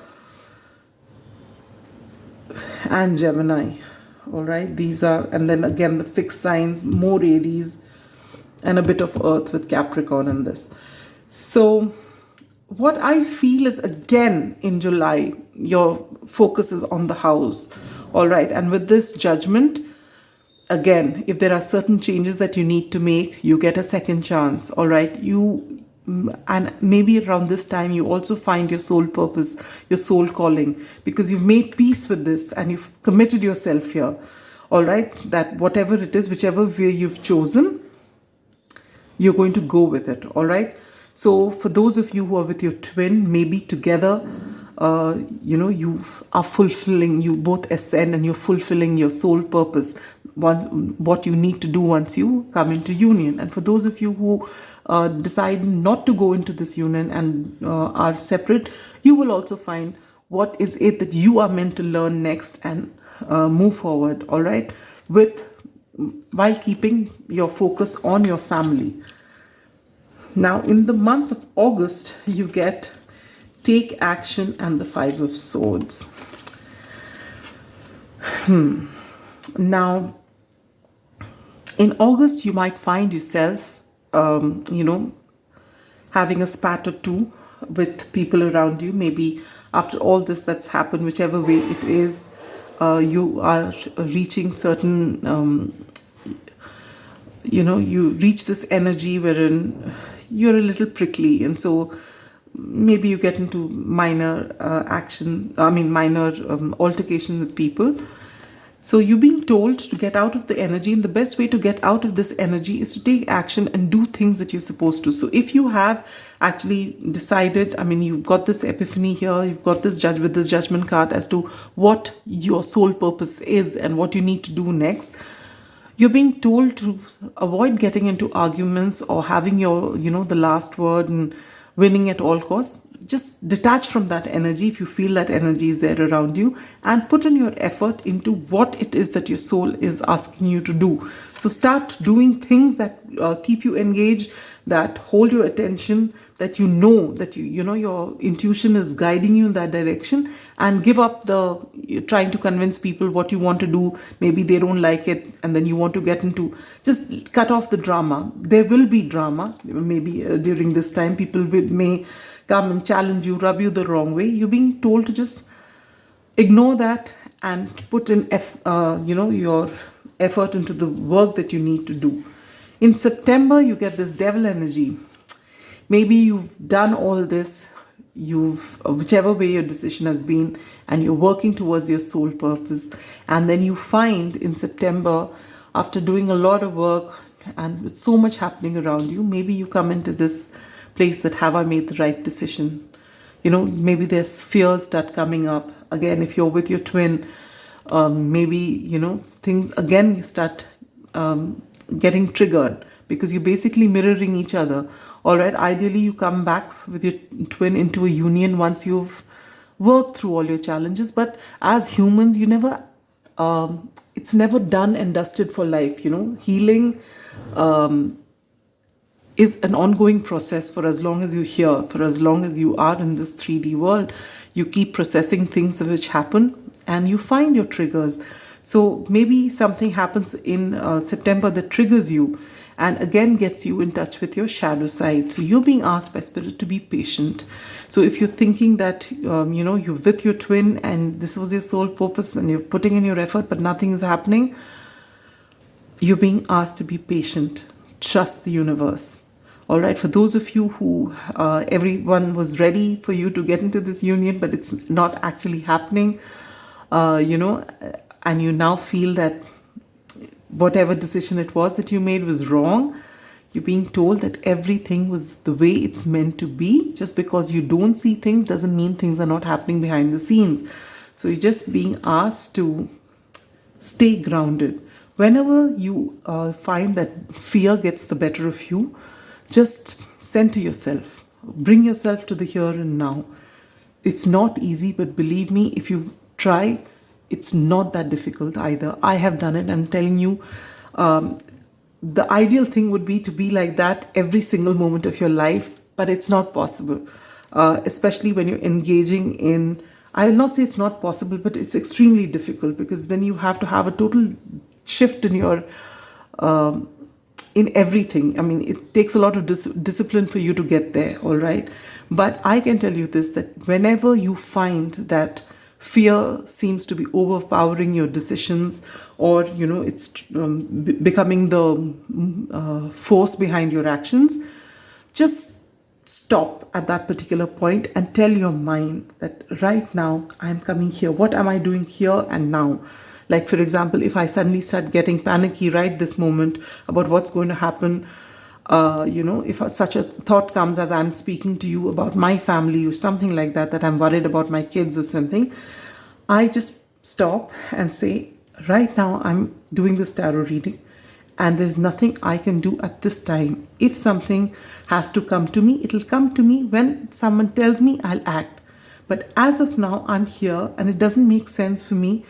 and Gemini. All right, these are, and then again the fixed signs, more Aries, and a bit of Earth with Capricorn in this. So what I feel is, again in July, your focus is on the house. All right, and with this Judgment, again, if there are certain changes that you need to make, you get a second chance. All right, and maybe around this time you also find your soul purpose, your soul calling, because you've made peace with this and you've committed yourself here. All right, that whatever it is, whichever way you've chosen, you're going to go with it. All right. So for those of you who are with your twin, maybe together, you are fulfilling, you both ascend and you're fulfilling your soul purpose, what you need to do once you come into union. And for those of you who decide not to go into this union and are separate, you will also find what is it that you are meant to learn next and move forward. All right, while keeping your focus on your family. Now, in the month of August, you get Take Action and the 5 of Swords. Now, in August, you might find yourself, having a spat or two with people around you. Maybe after all this that's happened, whichever way it is, you are reaching certain, you reach this energy wherein you're a little prickly, and so maybe you get into minor altercation with people. So you're being told to get out of the energy, and the best way to get out of this energy is to take action and do things that you're supposed to. So if you have actually decided, you've got this epiphany here, you've got this Judgment card as to what your soul purpose is and what you need to do next. You're being told to avoid getting into arguments or having your, the last word and winning at all costs. Just detach from that energy if you feel that energy is there around you, and put in your effort into what it is that your soul is asking you to do. So start doing things that keep you engaged, that hold your attention, that you know that your intuition is guiding you in that direction, and give up the trying to convince people what you want to do. Maybe they don't like it, and then you want to get into, just cut off the drama. There will be drama, maybe during this time. People may come and challenge you, rub you the wrong way. You're being told to just ignore that and put in your effort into the work that you need to do. In September, you get this devil energy. Maybe you've done all this, whichever way your decision has been, and you're working towards your soul purpose, and then you find in September, after doing a lot of work and with so much happening around you, maybe you come into this place that, have I made the right decision? Maybe there's fears start coming up again. If you're with your twin, maybe things again start getting triggered, because you're basically mirroring each other. All right, ideally you come back with your twin into a union once you've worked through all your challenges. But as humans, it's never done and dusted for life. Healing is an ongoing process. For as long as you're here, for as long as you are in this 3D world, you keep processing things which happen, and you find your triggers. So maybe something happens in September that triggers you, and again gets you in touch with your shadow side. So you're being asked by Spirit to be patient. So if you're thinking that you're with your twin and this was your soul purpose and you're putting in your effort but nothing is happening, you're being asked to be patient. Trust the universe. All right, for those of you who everyone was ready for you to get into this union, but it's not actually happening, and you now feel that whatever decision it was that you made was wrong, you're being told that everything was the way it's meant to be. Just because you don't see things doesn't mean things are not happening behind the scenes. So you're just being asked to stay grounded. Whenever you find that fear gets the better of you, just center yourself. Bring yourself to the here and now. It's not easy, but believe me, if you try, it's not that difficult either. I have done it. I'm telling you, the ideal thing would be to be like that every single moment of your life, but it's not possible. Especially when you're engaging in, I will not say it's not possible, but it's extremely difficult, because then you have to have a total shift in your in everything. I mean, it takes a lot of discipline for you to get there, all right? But I can tell you this, that whenever you find that fear seems to be overpowering your decisions, or, it's becoming the force behind your actions, just stop at that particular point and tell your mind that right now I'm coming here. What am I doing here and now? Like, for example, if I suddenly start getting panicky right this moment about what's going to happen, if such a thought comes as I'm speaking to you about my family or something like that, that I'm worried about my kids or something, I just stop and say, right now I'm doing this tarot reading, and there's nothing I can do at this time. If something has to come to me, it'll come to me. When someone tells me, I'll act. But as of now, I'm here, and it doesn't make sense for me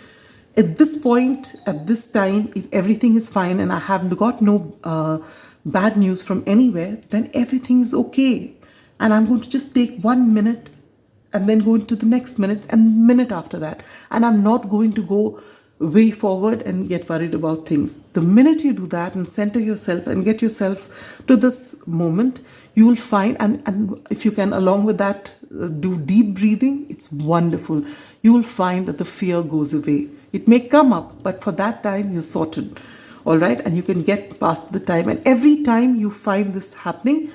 at this point, at this time. If everything is fine and I haven't got no bad news from anywhere, then everything is okay. And I'm going to just take 1 minute and then go into the next minute and minute after that. And I'm not going to go way forward and get worried about things. The minute you do that and center yourself and get yourself to this moment, you will find, and if you can along with that do deep breathing, it's wonderful. You will find that the fear goes away. It may come up, but for that time you're sorted. All right, and you can get past the time. And every time you find this happening,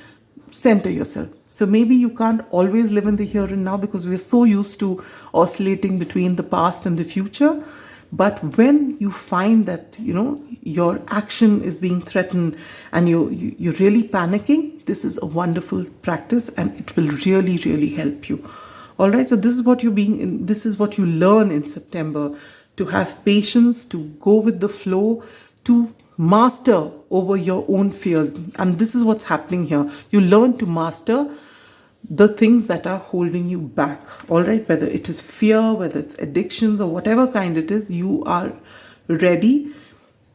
center yourself. So maybe you can't always live in the here and now, because we're so used to oscillating between the past and the future. But when you find that, your action is being threatened and you're really panicking, this is a wonderful practice, and it will really, really help you. All right, so this is what this is what you learn in September: to have patience, to go with the flow, to master over your own fears. And this is what's happening here. You learn to master the things that are holding you back. All right, whether it is fear, whether it's addictions or whatever kind it is, you are ready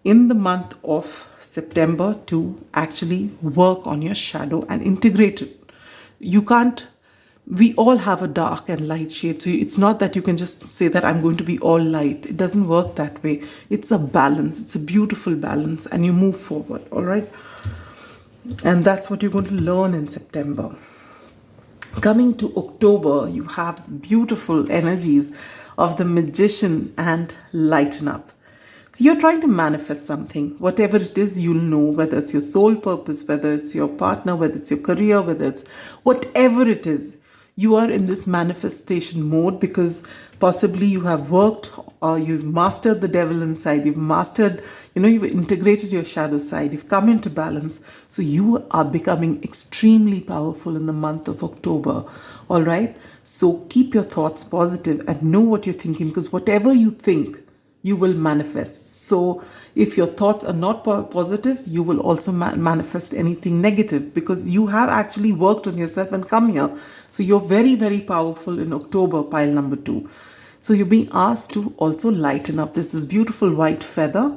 in the month of September to actually work on your shadow and integrate it. You can't, we all have a dark and light shade. So it's not that you can just say that I'm going to be all light. It doesn't work that way. It's a balance. It's a beautiful balance, and you move forward. All right. And that's what you're going to learn in September. Coming to October, you have beautiful energies of the Magician and Lighten Up. So you're trying to manifest something. Whatever it is, you'll know, whether it's your soul purpose, whether it's your partner, whether it's your career, whether it's whatever it is. You are in this manifestation mode because possibly you have worked or you've mastered the devil inside. You've mastered, you've integrated your shadow side. You've come into balance. So you are becoming extremely powerful in the month of October. All right. So keep your thoughts positive and know what you're thinking, because whatever you think, you will manifest. So if your thoughts are not positive, you will also manifest anything negative, because you have actually worked on yourself and come here. So you're very, very powerful in October, pile number 2. So you're being asked to also lighten up. This is beautiful white feather.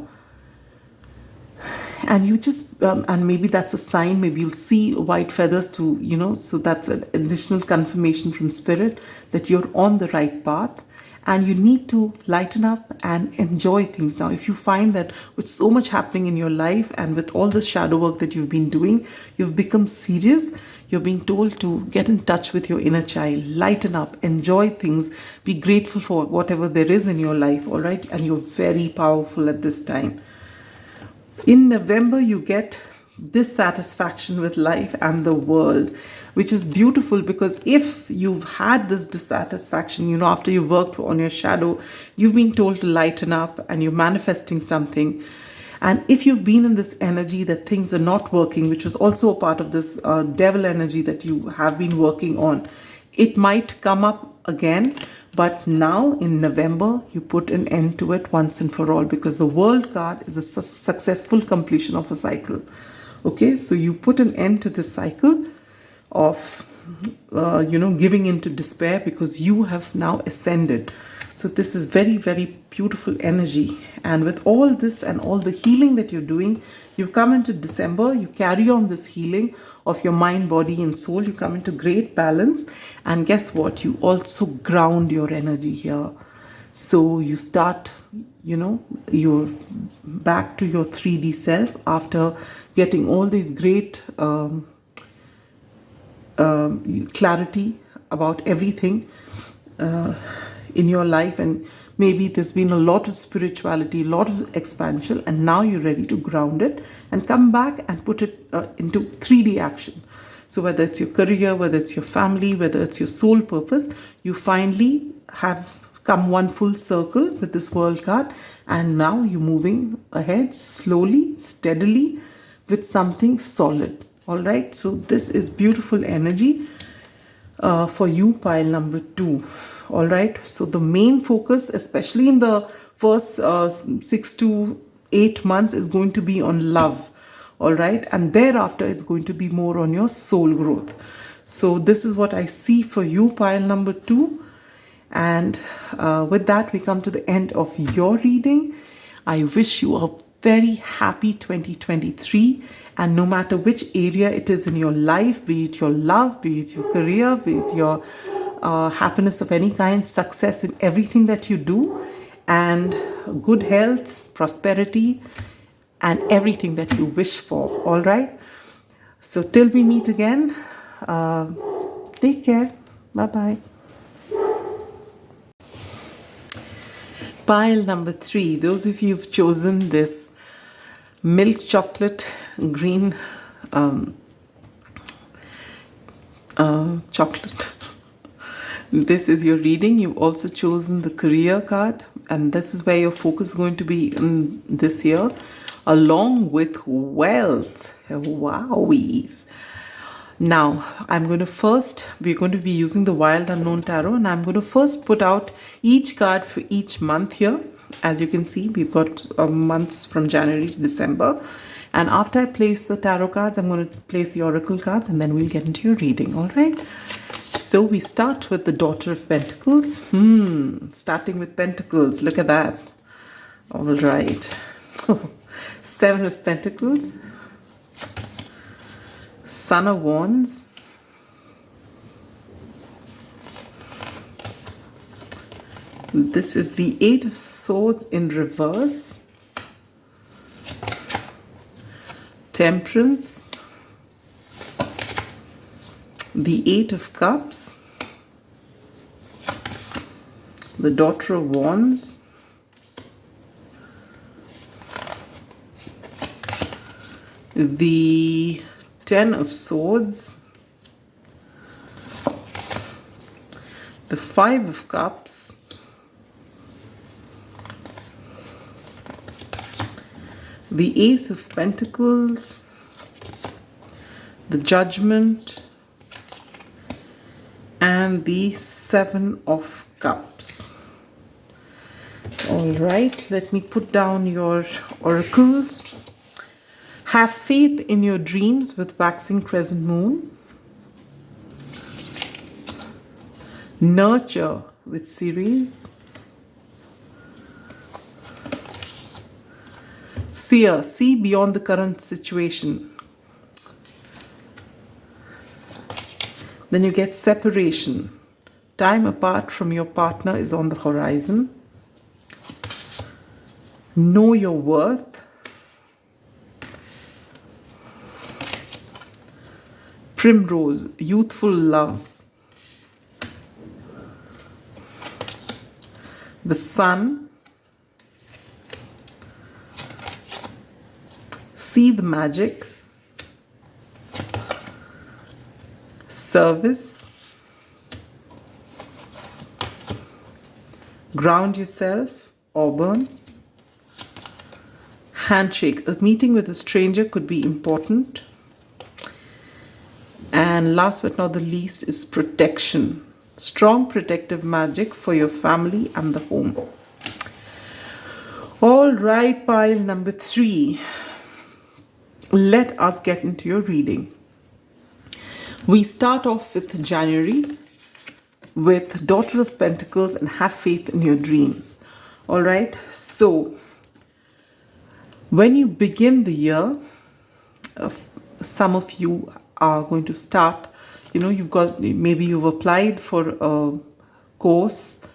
And you just, and maybe that's a sign, maybe you'll see white feathers to, so that's an additional confirmation from spirit that you're on the right path. And you need to lighten up and enjoy things now. If you find that with so much happening in your life and with all the shadow work that you've been doing, you've become serious, you're being told to get in touch with your inner child, lighten up, enjoy things, be grateful for whatever there is in your life, all right? And you're very powerful at this time. In November, you get dissatisfaction with life and the world, which is beautiful, because if you've had this dissatisfaction, after you've worked on your shadow, you've been told to lighten up and you're manifesting something. And if you've been in this energy that things are not working, which was also a part of this devil energy that you have been working on, it might come up again. But now in November, you put an end to it once and for all, because the World card is a successful completion of a cycle. Okay, so you put an end to this cycle of, giving into despair, because you have now ascended. So this is very, very beautiful energy. And with all this and all the healing that you're doing, you come into December, you carry on this healing of your mind, body, and soul. You come into great balance. And guess what? You also ground your energy here. So you start, you're back to your 3D self after getting all these great clarity about everything in your life. And maybe there's been a lot of spirituality, a lot of expansion, and now you're ready to ground it and come back and put it into 3D action. So whether it's your career, whether it's your family, whether it's your soul purpose, you finally have come one full circle with this World card, and now you're moving ahead slowly, steadily, with something solid. All right, so this is beautiful energy for you, pile number 2. All right, so the main focus, especially in the first 6 to 8 months, is going to be on love. All right, and thereafter it's going to be more on your soul growth. So this is what I see for you, pile number 2. And with that, we come to the end of your reading. I wish you a very happy 2023. And no matter which area it is in your life, be it your love, be it your career, be it your happiness of any kind, success in everything that you do, and good health, prosperity, and everything that you wish for. All right. So till we meet again, take care. Bye-bye. Pile number 3, those of you who've chosen this milk chocolate green chocolate, this is your reading. You've also chosen the career card, and this is where your focus is going to be in this year, along with wealth. Wowies. Now, we're going to be using the Wild Unknown Tarot, and I'm going to first put out each card for each month here. As you can see, we've got months from January to December. And after I place the tarot cards, I'm going to place the oracle cards, and then we'll get into your reading, all right? So we start with the Daughter of Pentacles. Starting with Pentacles, look at that. All right. Seven of Pentacles, Son of Wands, this is the Eight of Swords in reverse, Temperance, the Eight of Cups, the Daughter of Wands, the Ten of Swords, the Five of Cups, the Ace of Pentacles, the Judgment, and the Seven of Cups. All right, let me put down your oracles. Have faith in your dreams with waxing crescent moon. Nurture with Ceres. Seer, see beyond the current situation. Then you get separation. Time apart from your partner is on the horizon. Know your worth. Primrose, youthful love. The Sun. See the magic. Service. Ground yourself. Auburn. Handshake. A meeting with a stranger could be important. And last but not the least is protection. Strong protective magic for your family and the home. All right, pile number 3. Let us get into your reading. We start off with January with Daughter of Pentacles and have faith in your dreams. All right, so when you begin the year, some of you are going to start, maybe you've applied for a course,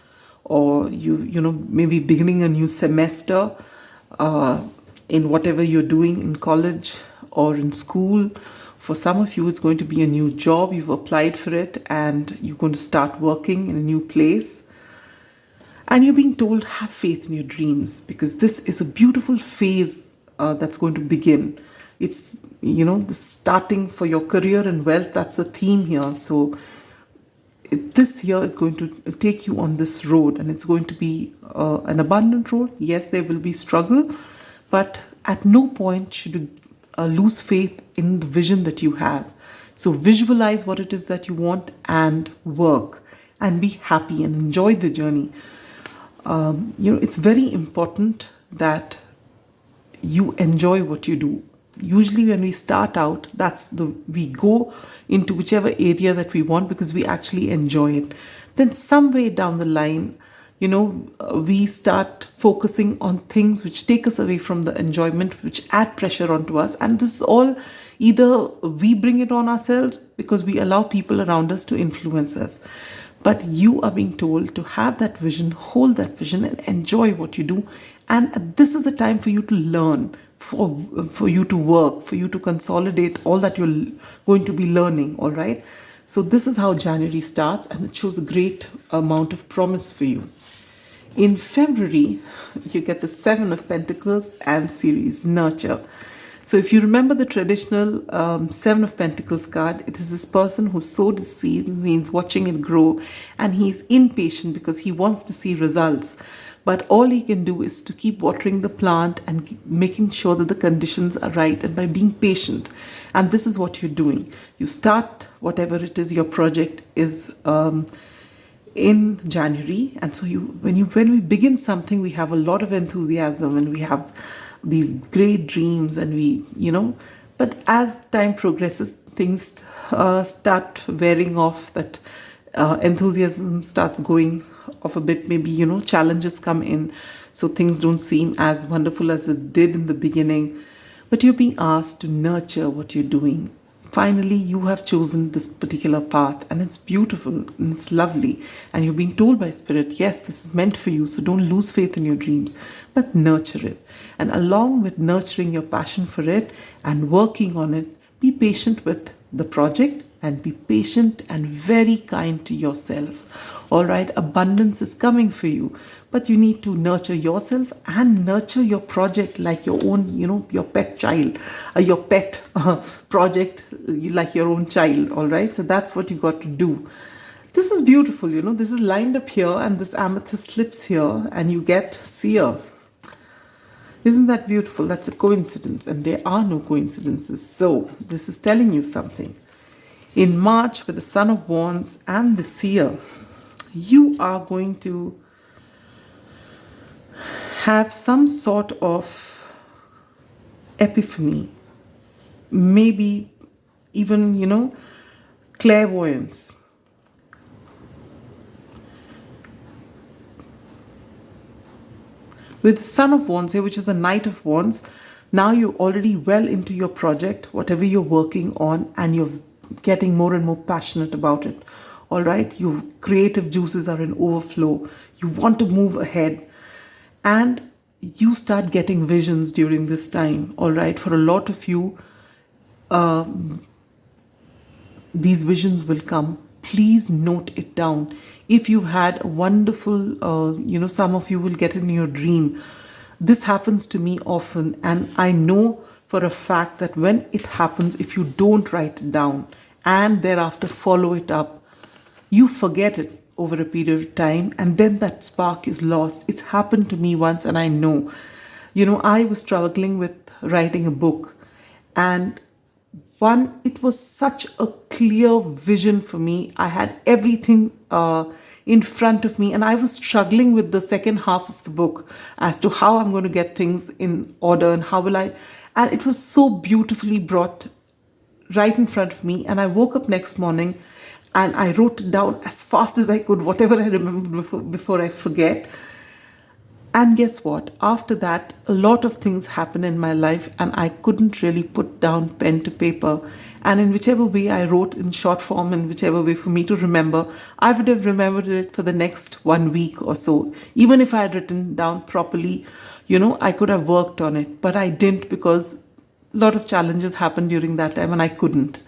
or maybe beginning a new semester in whatever you're doing in college or in school. For some of you, it's going to be a new job. You've applied for it and you're going to start working in a new place. And you're being told, have faith in your dreams, because this is a beautiful phase that's going to begin. It's, the starting for your career and wealth. That's the theme here. So this year is going to take you on this road, and it's going to be an abundant road. Yes, there will be struggle, but at no point should you lose faith in the vision that you have. So visualize what it is that you want and work and be happy and enjoy the journey. It's very important that you enjoy what you do. Usually when we start out, we go into whichever area that we want because we actually enjoy it. Then some way down the line, we start focusing on things which take us away from the enjoyment, which add pressure onto us. And this is all, either we bring it on ourselves because we allow people around us to influence us. But you are being told to have that vision, hold that vision, and enjoy what you do. And this is the time for you to learn, for you to work, for you to consolidate all that you're going to be learning, all right? So this is how January starts, and it shows a great amount of promise for you. In February, you get the Seven of Pentacles and Ceres, nurture. So if you remember the traditional Seven of Pentacles card, it is this person who sowed his seed and he's watching it grow, and he's impatient because he wants to see results. But all he can do is to keep watering the plant and making sure that the conditions are right, and by being patient. And this is what you're doing. You start whatever it is your project is in January. And so when we begin something, we have a lot of enthusiasm and we have these great dreams, and but as time progresses, things start wearing off, that enthusiasm starts going of a bit. Maybe, challenges come in, so things don't seem as wonderful as it did in the beginning. But you're being asked to nurture what you're doing. Finally, you have chosen this particular path, and it's beautiful and it's lovely. And you're being told by Spirit, yes, this is meant for you, so don't lose faith in your dreams, but nurture it. And along with nurturing your passion for it and working on it, be patient with the project and be patient and very kind to yourself. All right, abundance is coming for you, but you need to nurture yourself and nurture your project like your own, your pet child, your pet project like your own child. All right, so that's what you got to do. This is beautiful, this is lined up here, and this amethyst slips here, and you get seer. Isn't that beautiful? That's a coincidence, and there are no coincidences. So this is telling you something. In March, with the Son of Wands and the Seer, you are going to have some sort of epiphany, maybe even, clairvoyance. With the Son of Wands here, which is the Knight of Wands, now you're already well into your project, whatever you're working on, and you're getting more and more passionate about it. All right, your creative juices are in overflow. You want to move ahead, and you start getting visions during this time. All right, for a lot of you, these visions will come. Please note it down. If you've had a wonderful, some of you will get in your dream. This happens to me often, and I know for a fact that when it happens, if you don't write it down and thereafter follow it up, you forget it over a period of time, and then that spark is lost. It's happened to me once, and I know. I was struggling with writing a book, and it was such a clear vision for me. I had everything in front of me, and I was struggling with the second half of the book as to how I'm going to get things in order and how will I. And it was so beautifully brought right in front of me. And I woke up next morning and I wrote it down as fast as I could, whatever I remember before I forget. And guess what? After that, a lot of things happened in my life, and I couldn't really put down pen to paper. And in whichever way I wrote in short form, in whichever way for me to remember, I would have remembered it for the next 1 week or so. Even if I had written down properly, I could have worked on it. But I didn't, because a lot of challenges happened during that time and I couldn't.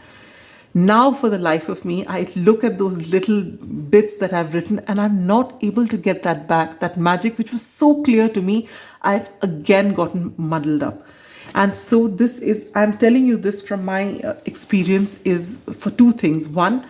Now, for the life of me, I look at those little bits that I've written and I'm not able to get that back. That magic, which was so clear to me, I've again gotten muddled up. And so I'm telling you this from my experience, is for two things. One,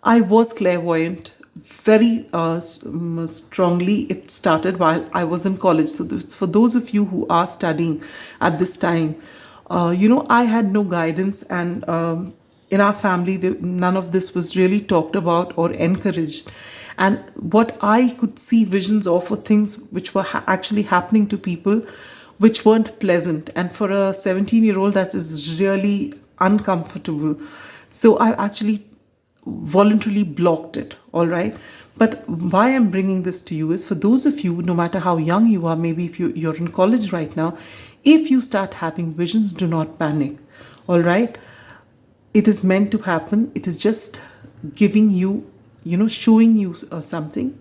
I was clairvoyant very strongly. It started while I was in college. So for those of you who are studying at this time, I had no guidance, and in our family, none of this was really talked about or encouraged. And what I could see visions of were things which were actually happening to people which weren't pleasant. And for a 17-year-old, that is really uncomfortable. So I actually voluntarily blocked it, all right? But why I'm bringing this to you is for those of you, no matter how young you are, maybe if you're in college right now, if you start having visions, do not panic, all right? It is meant to happen. It is just giving you, showing you something.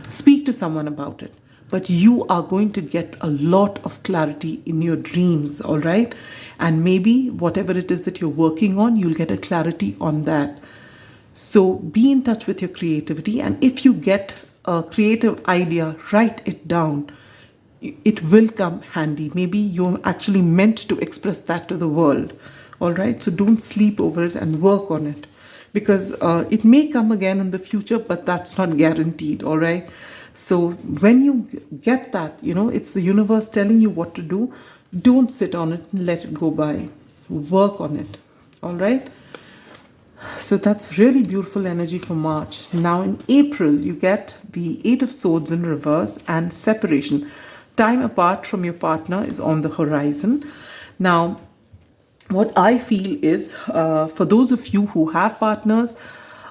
Speak to someone about it. But you are going to get a lot of clarity in your dreams, all right? And maybe whatever it is that you're working on, you'll get a clarity on that. So be in touch with your creativity. And if you get a creative idea, write it down. It will come handy. Maybe you're actually meant to express that to the world. All right, so don't sleep over it and work on it, because it may come again in the future, but that's not guaranteed. All right, so when you get that, it's the universe telling you what to do. Don't sit on it and let it go by. Work on it. All right. So that's really beautiful energy for March. Now in April, you get the 8 of Swords in reverse and separation. Time apart from your partner is on the horizon. Now, what I feel is, for those of you who have partners,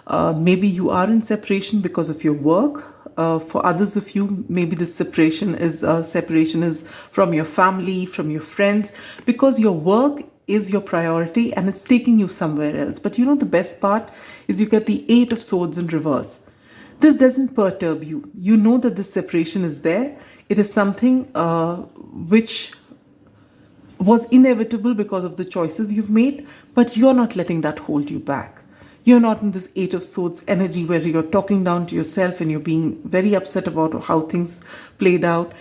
Maybe you are in separation because of your work. For others of you, maybe this separation is from your family, from your friends, because your work is your priority and it's taking you somewhere else. But you know, the best part is you get the Eight of Swords in reverse. This doesn't perturb you. You know that this separation is there. It is something which was inevitable because of the choices you've made, but you're not letting that hold you back. You're not in this Eight of Swords energy where you're talking down to yourself and you're being very upset about how things played out.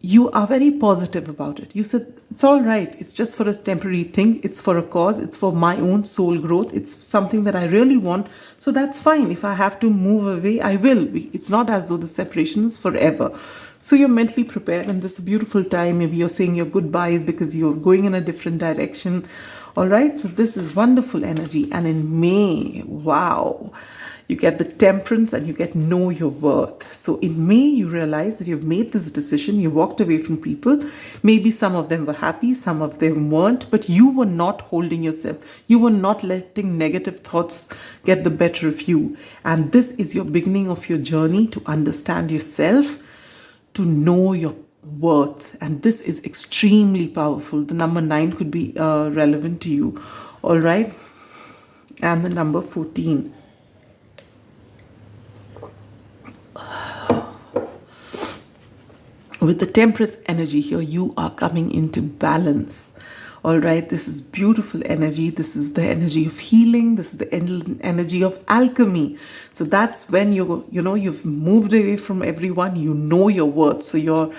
You are very positive about it. You said, it's all right. It's just for a temporary thing. It's for a cause. It's for my own soul growth. It's something that I really want. So that's fine. If I have to move away, I will. It's not as though the separation is forever. So you're mentally prepared, and this is a beautiful time. Maybe you're saying your goodbyes because you're going in a different direction. All right. So this is wonderful energy. And in May, wow, you get the Temperance and you get Know Your Worth. So in May, you realize that you've made this decision. You walked away from people. Maybe some of them were happy, some of them weren't, but you were not holding yourself. You were not letting negative thoughts get the better of you. And this is your beginning of your journey to understand yourself, to know your worth. And this is extremely powerful. The number 9 could be relevant to you. All right. And the number 14. With the Temperance energy here, you are coming into balance. All right, this is beautiful energy. This is the energy of healing. This is the energy of alchemy. So that's when you've moved away from everyone. You know your worth. So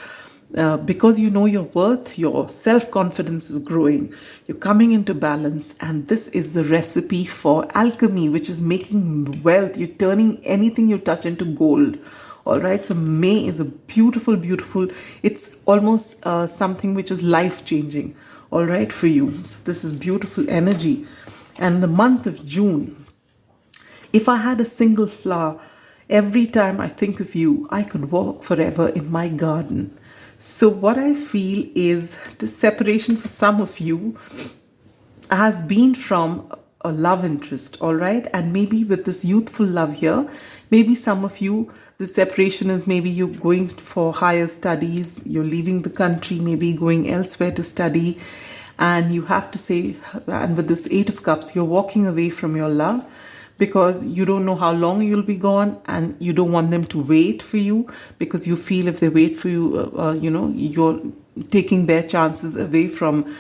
because you know your worth, your self-confidence is growing. You're coming into balance, and this is the recipe for alchemy, which is making wealth. You're turning anything you touch into gold. All right, so May is a beautiful, beautiful, it's almost something which is life-changing, all right, for you. So this is beautiful energy. And the month of June, if I had a single flower, every time I think of you, I could walk forever in my garden. So what I feel is the separation for some of you has been from a love interest, all right? And maybe with this youthful love here, maybe some of you, the separation is maybe you're going for higher studies, you're leaving the country, maybe going elsewhere to study, and you have to say, and with this Eight of Cups, you're walking away from your love because you don't know how long you'll be gone, and you don't want them to wait for you because you feel if they wait for you, you're taking their chances away from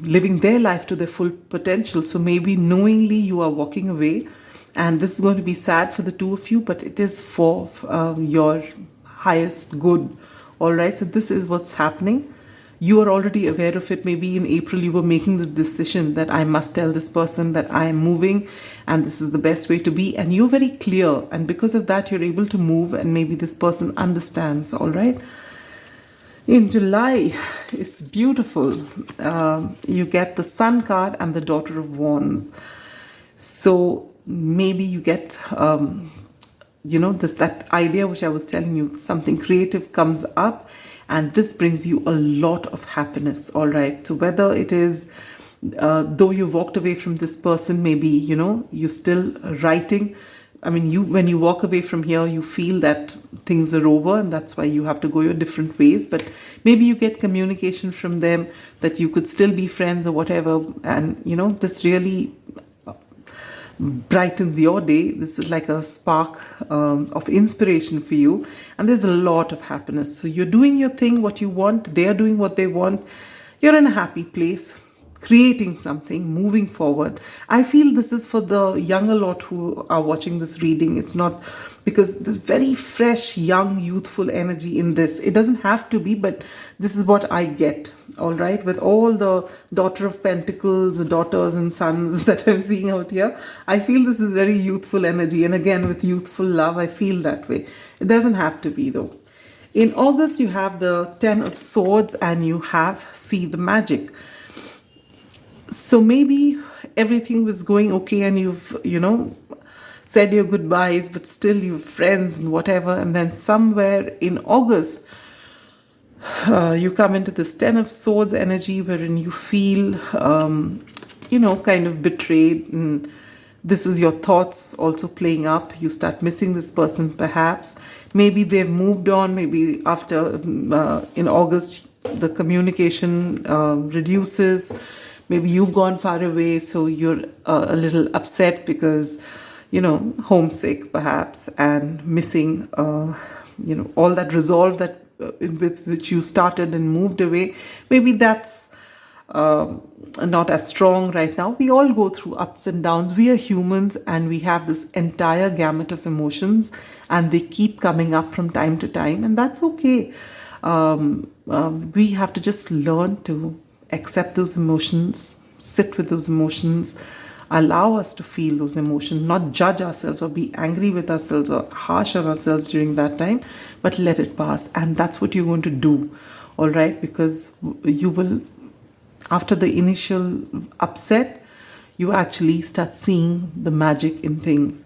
living their life to their full potential. So maybe knowingly you are walking away, and this is going to be sad for the two of you, but it is for your highest good. All right, so this is what's happening. You are already aware of it. Maybe in April you were making the decision that I must tell this person that I am moving and this is the best way to be, and you're very clear, and because of that you're able to move, and maybe this person understands. All right. In July, it's beautiful. You get the Sun card and the Daughter of Wands. So maybe you get, that idea which I was telling you, something creative comes up, and this brings you a lot of happiness. All right. So whether it is, though you walked away from this person, maybe, you're still writing. I mean, when you walk away from here, you feel that things are over, and that's why you have to go your different ways. But maybe you get communication from them that you could still be friends or whatever. And, this really brightens your day. This is like a spark of inspiration for you. And there's a lot of happiness. So you're doing your thing, what you want. They're doing what they want. You're in a happy place, creating something, moving forward. I feel this is for the younger lot who are watching this reading. It's not, because there's very fresh, young, youthful energy in this. It doesn't have to be, but this is what I get. All right, with all the Daughter of Pentacles, daughters and sons that I'm seeing out here, I feel this is very youthful energy. And again, with youthful love, I feel that way. It doesn't have to be though. In August, you have the Ten of Swords and you have See the Magic. So maybe everything was going okay and you've, said your goodbyes, but still you're friends and whatever. And then somewhere in August, you come into this Ten of Swords energy wherein you feel, kind of betrayed, and this is your thoughts also playing up. You start missing this person perhaps. Maybe they've moved on. Maybe after in August the communication reduces. Maybe you've gone far away, so you're a little upset because, homesick perhaps, and missing, all that resolve that with which you started and moved away. Maybe that's not as strong right now. We all go through ups and downs. We are humans, and we have this entire gamut of emotions, and they keep coming up from time to time, and that's okay. We have to just learn to accept those emotions, sit with those emotions, allow us to feel those emotions, not judge ourselves or be angry with ourselves or harsh on ourselves during that time, but let it pass. And that's what you're going to do, all right? Because you will, after the initial upset, you actually start seeing the magic in things.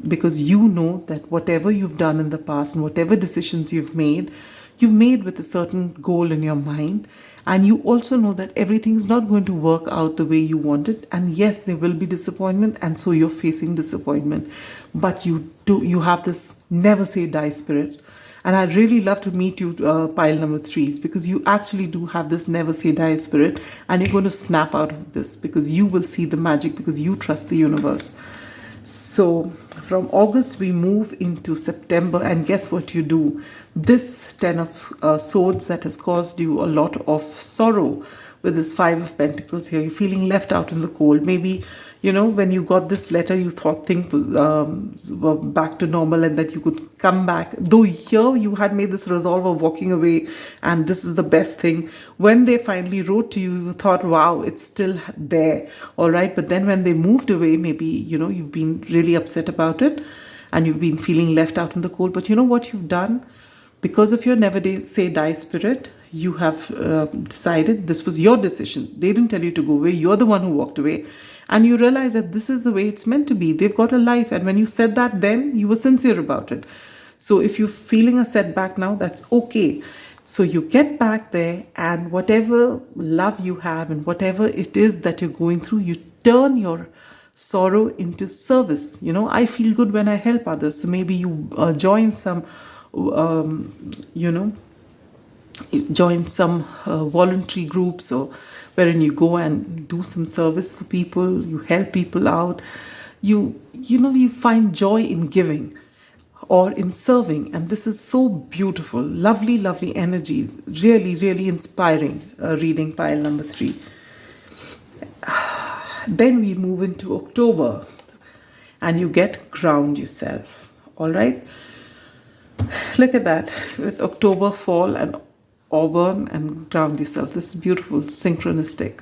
Because you know that whatever you've done in the past and whatever decisions you've made with a certain goal in your mind. And you also know that everything's not going to work out the way you want it. And yes, there will be disappointment, and so you're facing disappointment. But you have this never say die spirit. And I'd really love to meet you, pile number 3s, because you actually do have this never say die spirit, and you're going to snap out of this because you will see the magic, because you trust the universe. So from August, we move into September, and guess what you do? This 10 of Swords that has caused you a lot of sorrow with this 5 of Pentacles here. You're feeling left out in the cold. Maybe, when you got this letter, you thought things were back to normal and that you could come back. Though here you had made this resolve of walking away, and this is the best thing. When they finally wrote to you, you thought, wow, it's still there. All right. But then when they moved away, maybe, you've been really upset about it and you've been feeling left out in the cold. But you know what you've done? Because of your never say die spirit, you have decided this was your decision. They didn't tell you to go away. You're the one who walked away. And you realize that this is the way it's meant to be. They've got a life. And when you said that then, you were sincere about it. So if you're feeling a setback now, that's okay. So you get back there, and whatever love you have and whatever it is that you're going through, you turn your sorrow into service. I feel good when I help others. So maybe you join some voluntary groups, or wherein you go and do some service for people, you help people out, you find joy in giving or in serving. And this is so beautiful, lovely energies, really, really inspiring reading, pile number 3. Then we move into October, and you get ground yourself. All right. Look at that, with October, fall, and auburn, and ground yourself. This is beautiful, synchronistic.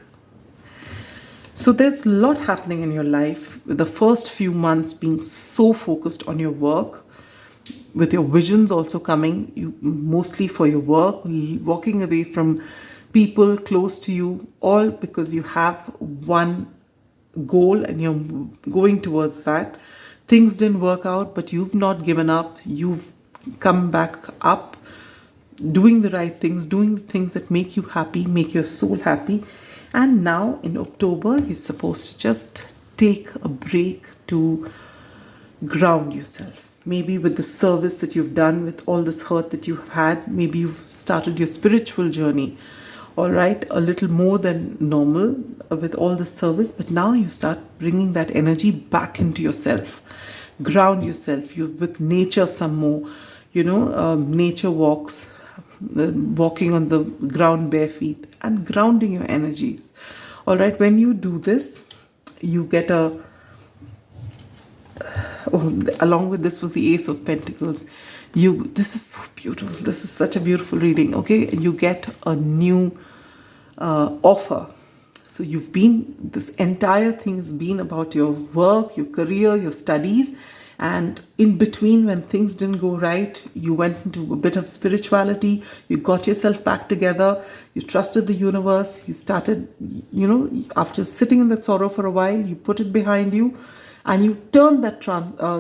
So there's a lot happening in your life, with the first few months being so focused on your work, with your visions also coming, mostly for your work, walking away from people close to you, all because you have one goal and you're going towards that. Things didn't work out, but you've not given up. You've come back up, doing the right things, doing the things that make you happy, make your soul happy. And now in October, you're supposed to just take a break to ground yourself. Maybe with the service that you've done, with all this hurt that you've had, maybe you've started your spiritual journey, all right, a little more than normal with all the service, but now you start bringing that energy back into yourself. Ground yourself. You with nature some more, nature walks, walking on the ground bare feet, and grounding your energies. All right, when you do this, you get along with this was the Ace of Pentacles. This is so beautiful. This is such a beautiful reading. Okay, you get a new offer. So this entire thing has been about your work, your career, your studies, and in between, when things didn't go right, you went into a bit of spirituality, you got yourself back together, you trusted the universe, you started, after sitting in that sorrow for a while, you put it behind you, and you turn that,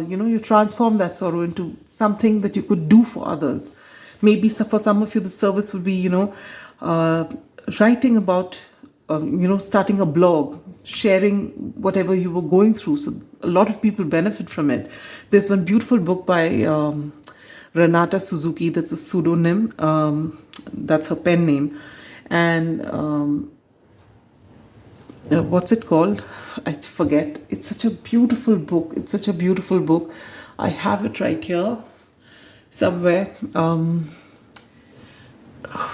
you transform that sorrow into something that you could do for others. Maybe for some of you, the service would be, writing about starting a blog, sharing whatever you were going through. So a lot of people benefit from it. There's one beautiful book by Renata Suzuki, that's a pseudonym, that's her pen name. And what's it called? I forget. It's such a beautiful book. It's such a beautiful book. I have it right here somewhere.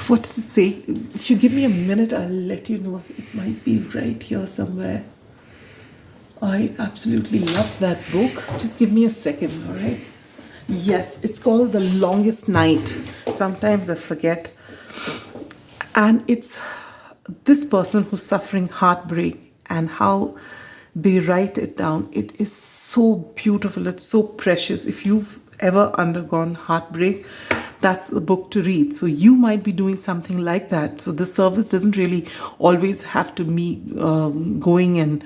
What does it say? If you give me a minute, I'll let you know. It might be right here somewhere. I absolutely love that book. Just give me a second, all right? Yes, it's called The Longest Night. Sometimes I forget. And it's this person who's suffering heartbreak and how they write it down. It is so beautiful. It's so precious. If you've ever undergone heartbreak, that's the book to read. So you might be doing something like that. So the service doesn't really always have to be going and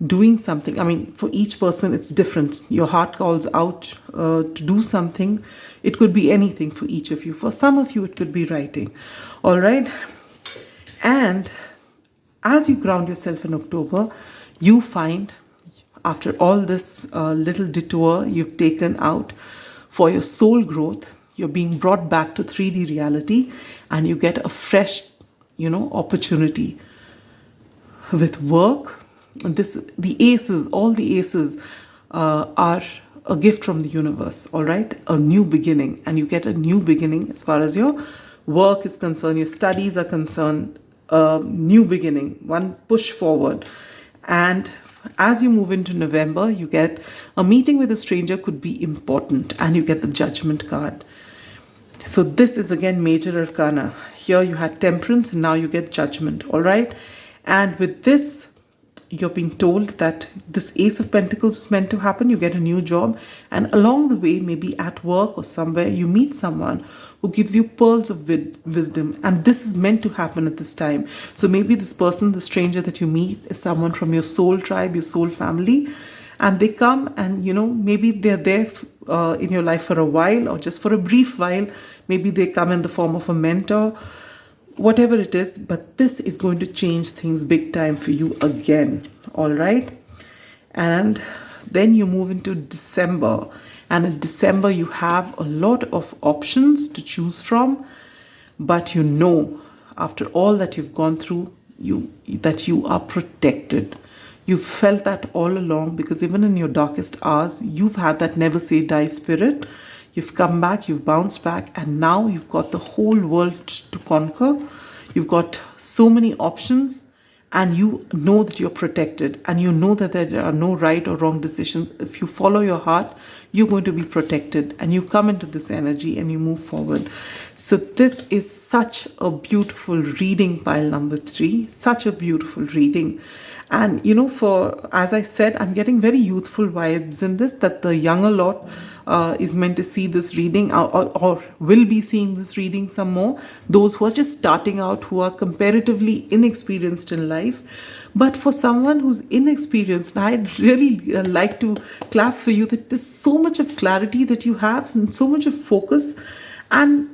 doing something. I mean, for each person, it's different. Your heart calls out to do something. It could be anything for each of you. For some of you, it could be writing. All right. And as you ground yourself in October, you find, after all this little detour you've taken out for your soul growth, you're being brought back to 3D reality, and you get a fresh, opportunity with work. All the aces are a gift from the universe, all right? A new beginning, and you get a new beginning as far as your work is concerned, your studies are concerned, new beginning, one push forward. And as you move into November, you get a meeting with a stranger could be important, and you get the Judgment card. So this is again major arcana. Here you had Temperance, and now you get Judgment, all right? And with this, you're being told that this Ace of Pentacles is meant to happen. You get a new job, and along the way, maybe at work or somewhere, you meet someone who gives you pearls of wisdom, and this is meant to happen at this time. So maybe this person, the stranger that you meet, is someone from your soul tribe, your soul family, and they come and, maybe they're there in your life for a while or just for a brief while. Maybe they come in the form of a mentor, whatever it is, but this is going to change things big time for you again, all right? And then you move into December, and in December you have a lot of options to choose from, but after all that you've gone through, that you are protected. You've felt that all along, because even in your darkest hours, you've had that never say die spirit. You've come back, you've bounced back, and now you've got the whole world to conquer. You've got so many options, and you know that you're protected, and you know that there are no right or wrong decisions. If you follow your heart, you're going to be protected, and you come into this energy and you move forward. So this is such a beautiful reading, pile number 3, such a beautiful reading. And as I said, I'm getting very youthful vibes in this, that the younger lot is meant to see this reading or will be seeing this reading some more. Those who are just starting out, who are comparatively inexperienced in life. But for someone who's inexperienced, I'd really like to clap for you, that there's so much of clarity that you have and so much of focus, and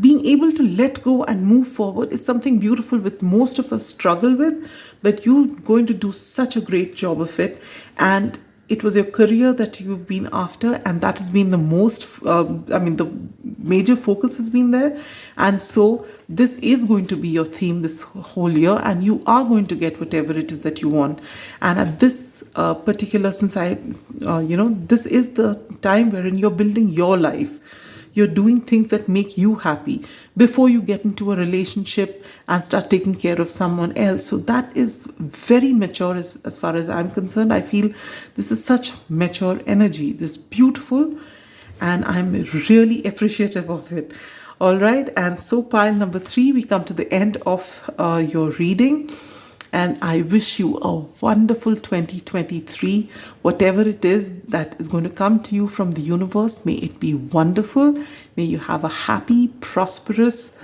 being able to let go and move forward is something beautiful which most of us struggle with, but you're going to do such a great job of it. And it was your career that you've been after, and that has been the most, the major focus has been there. And so this is going to be your theme this whole year, and you are going to get whatever it is that you want. And at this particular, this is the time wherein you're building your life. You're doing things that make you happy before you get into a relationship and start taking care of someone else. So that is very mature as far as I'm concerned. I feel this is such mature energy, this beautiful, and I'm really appreciative of it. All right. And so pile number 3, we come to the end of your reading. And I wish you a wonderful 2023. Whatever it is that is going to come to you from the universe, may it be wonderful. May you have a happy, prosperous,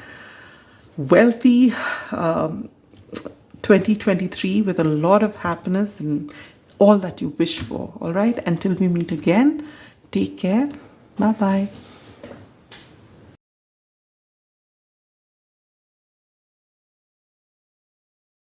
wealthy 2023 with a lot of happiness and all that you wish for. All right. Until we meet again, take care. Bye-bye.